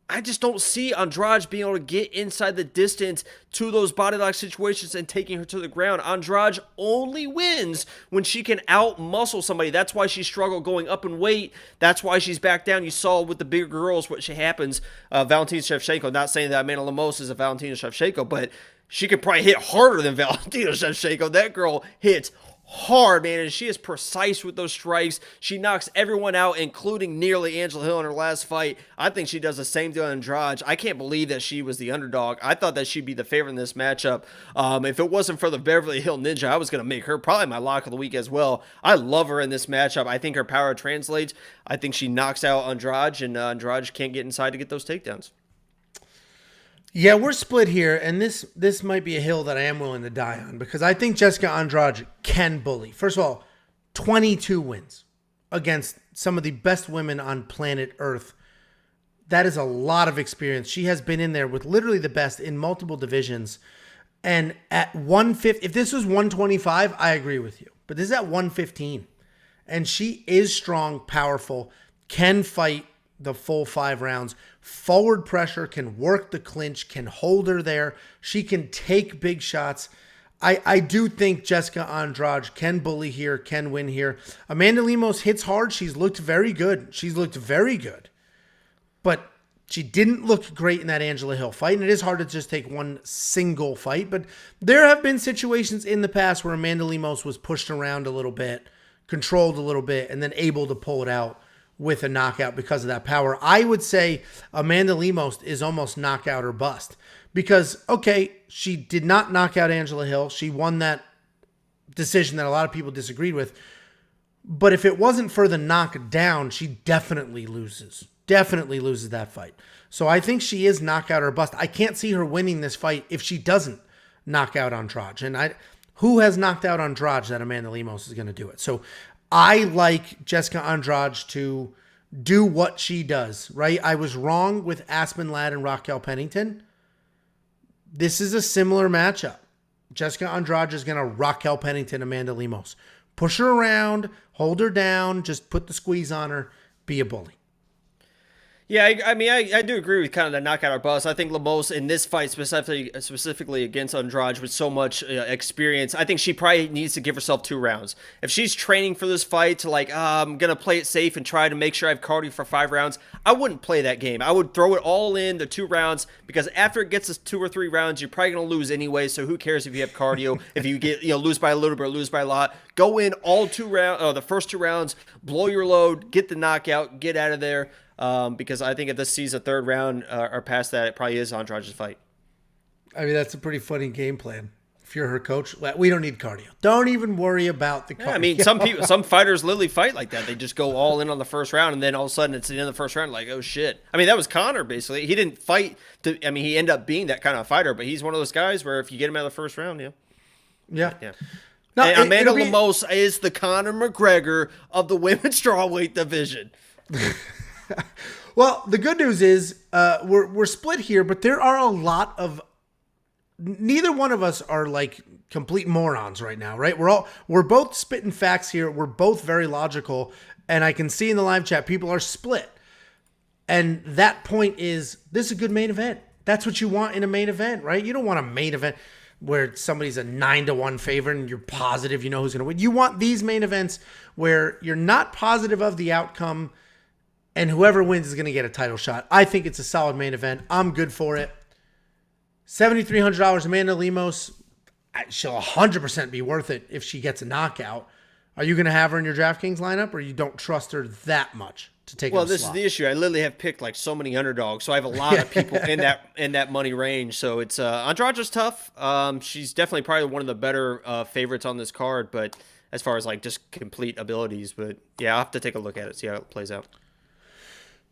I just don't see Andrade being able to get inside the distance to those body lock situations and taking her to the ground. Andrade only wins when she can out-muscle somebody. That's why she struggled going up in weight. That's why she's back down. You saw with the bigger girls what happens. Valentina Shevchenko, not saying that Amanda Lemos is a Valentina Shevchenko, but she could probably hit harder than Valentina Shevchenko. That girl hits hard, man, and she is precise with those strikes. She knocks everyone out, including nearly Angela Hill in her last fight. I think she does the same thing on Andrade. I can't believe that she was the underdog. I thought that she'd be the favorite in this matchup. If it wasn't for the Beverly Hill Ninja, I was going to make her probably my lock of the week as well. I love her in this matchup. I think her power translates. I think she knocks out Andrade, and Andrade can't get inside to get those takedowns. Yeah, we're split here, and this might be a hill that I am willing to die on because I think Jessica Andrade can bully. First of all, 22 wins against some of the best women on planet Earth. That is a lot of experience. She has been in there with literally the best in multiple divisions. And at 150, if this was 125, I agree with you. But this is at 115. And she is strong, powerful, can fight the full 5 rounds. Forward pressure, can work the clinch, can hold her there. She can take big shots. I do think Jessica Andrade can bully here, can win here. Amanda Lemos hits hard. She's looked very good. But she didn't look great in that Angela Hill fight. And it is hard to just take one single fight. But there have been situations in the past where Amanda Lemos was pushed around a little bit, controlled a little bit, and then able to pull it out with a knockout because of that power. I would say Amanda Lemos is almost knockout or bust because, okay, she did not knock out Angela Hill. She won that decision that a lot of people disagreed with. But if it wasn't for the knockdown, she definitely loses that fight. So I think she is knockout or bust. I can't see her winning this fight if she doesn't knock out Andrade. And who has knocked out Andrade that Amanda Lemos is going to do it? So I like Jessica Andrade to do what she does, right? I was wrong with Aspen Ladd and Raquel Pennington. This is a similar matchup. Jessica Andrade is going to Raquel Pennington, Amanda Lemos. Push her around, hold her down, just put the squeeze on her, be a bully. Yeah, I do agree with kind of the knockout or bust. I think Lemos in this fight specifically against Andrade with so much experience, I think she probably needs to give herself 2 rounds. If she's training for this fight to I'm going to play it safe and try to make sure I have cardio for 5 rounds, I wouldn't play that game. I would throw it all in the 2 rounds because after it gets to 2 or 3 rounds, you're probably going to lose anyway, so who cares if you have cardio, if you get lose by a little bit or lose by a lot. Go in all 2 rounds, the first 2 rounds, blow your load, get the knockout, get out of there. Because I think if this sees a 3rd round or past that, it probably is Andrade's fight. I mean, that's a pretty funny game plan. If you're her coach, we don't need cardio. Don't even worry about the cardio. Yeah, I mean, some fighters literally fight like that. They just go all in on the first round, and then all of a sudden it's the end of the first round, like, oh shit. I mean, that was Conor basically. He didn't fight he ended up being that kind of fighter, but he's one of those guys where if you get him out of the first round, yeah. No, and Amanda Lemos is the Conor McGregor of the women's strawweight division. Well, the good news is we're split here, but there are a lot of. Neither one of us are like complete morons right now, right? We're both spitting facts here. We're both very logical, and I can see in the live chat people are split. And that point is this is a good main event. That's what you want in a main event, right? You don't want a main event where somebody's a 9-1 favorite and you're positive you know who's going to win. You want these main events where you're not positive of the outcome. And whoever wins is going to get a title shot. I think it's a solid main event. I'm good for it. $7,300 Amanda Lemos. She'll 100% be worth it if she gets a knockout. Are you going to have her in your DraftKings lineup or you don't trust her that much to take Well, this is the issue. I literally have picked like so many underdogs. So I have a lot of people in that money range. So it's Andrade's tough. She's definitely probably one of the better favorites on this card. But as far as like just complete abilities. But yeah, I'll have to take a look at it, see how it plays out.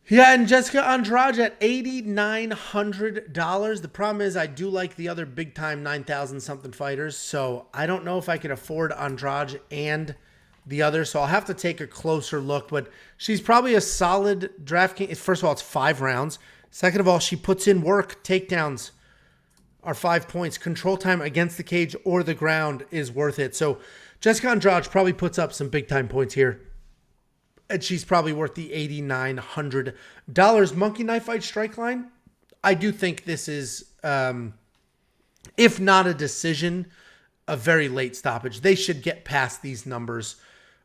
Yeah, and Jessica Andrade at $8,900. The problem is I do like the other big-time 9,000-something fighters, so I don't know if I can afford Andrade and the other, so I'll have to take a closer look, but she's probably a solid DraftKings. First of all, it's 5 rounds. Second of all, she puts in work. Takedowns are 5 points. Control time against the cage or the ground is worth it. So Jessica Andrade probably puts up some big-time points here. And she's probably worth the $8,900. Monkey Knife Fight Strike Line. I do think this is, if not a decision, a very late stoppage. They should get past these numbers.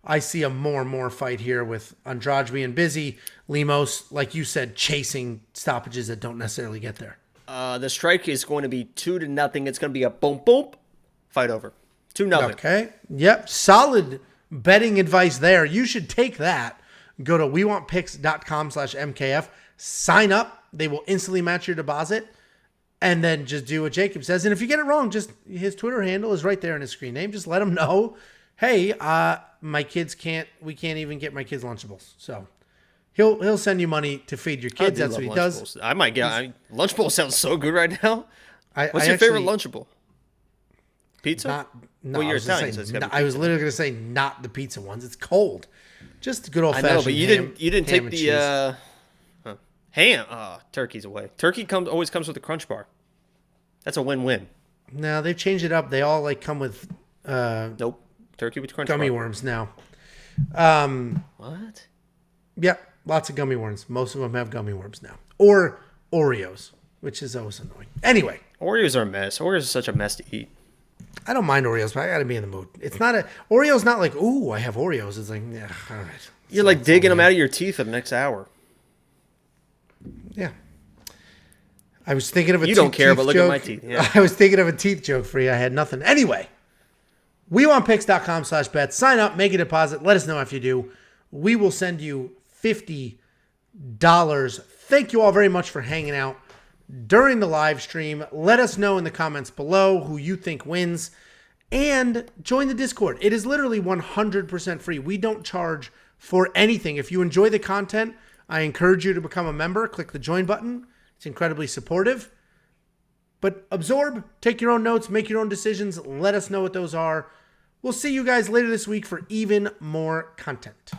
I see a more and more fight here with Andrade being busy. Lemos, like you said, chasing stoppages that don't necessarily get there. The strike is going to be 2-0. It's going to be a boom, boom, fight over. 2-0. Okay. Yep. Solid betting advice there. You should take that. Go to wewantpicks.com/MKF. Sign up. They will instantly match your deposit. And then just do what Jacob says. And if you get it wrong, just his Twitter handle is right there in his screen name. Just let him know, hey, my kids we can't even get my kids Lunchables. So he'll send you money to feed your kids. That's what he does. I might get Lunchable sounds so good right now. What's your favorite Lunchable? Pizza? No, well, I was literally going to say not the pizza ones. It's cold. Just good old fashioned. I know, but you didn't take the ham. Turkey's away. Turkey always comes with a Crunch Bar. That's a win-win. No, they've changed it up. They all like come with nope. Turkey with Crunch gummy Bar. worms now. What? Yeah, lots of gummy worms. Most of them have gummy worms now. Or Oreos, which is always annoying. Anyway. Oreos are a mess. Oreos are such a mess to eat. I don't mind Oreos, but I got to be in the mood. It's not Oreo's not like, ooh, I have Oreos. It's like, yeah, all right. You're like digging them out of your teeth for the next hour. Yeah. I was thinking of a You don't care, but look at my teeth. Yeah. I was thinking of a teeth joke for you. I had nothing. Anyway, wewantpicks.com/bet. Sign up, make a deposit. Let us know if you do. We will send you $50. Thank you all very much for hanging out during the live stream. Let us know in the comments below who you think wins. And join the Discord. It is literally 100% free. We don't charge for anything. If you enjoy the content, I encourage you to become a member. Click the join button. It's incredibly supportive. But absorb, take your own notes, make your own decisions. Let us know what those are. We'll see you guys later this week for even more content.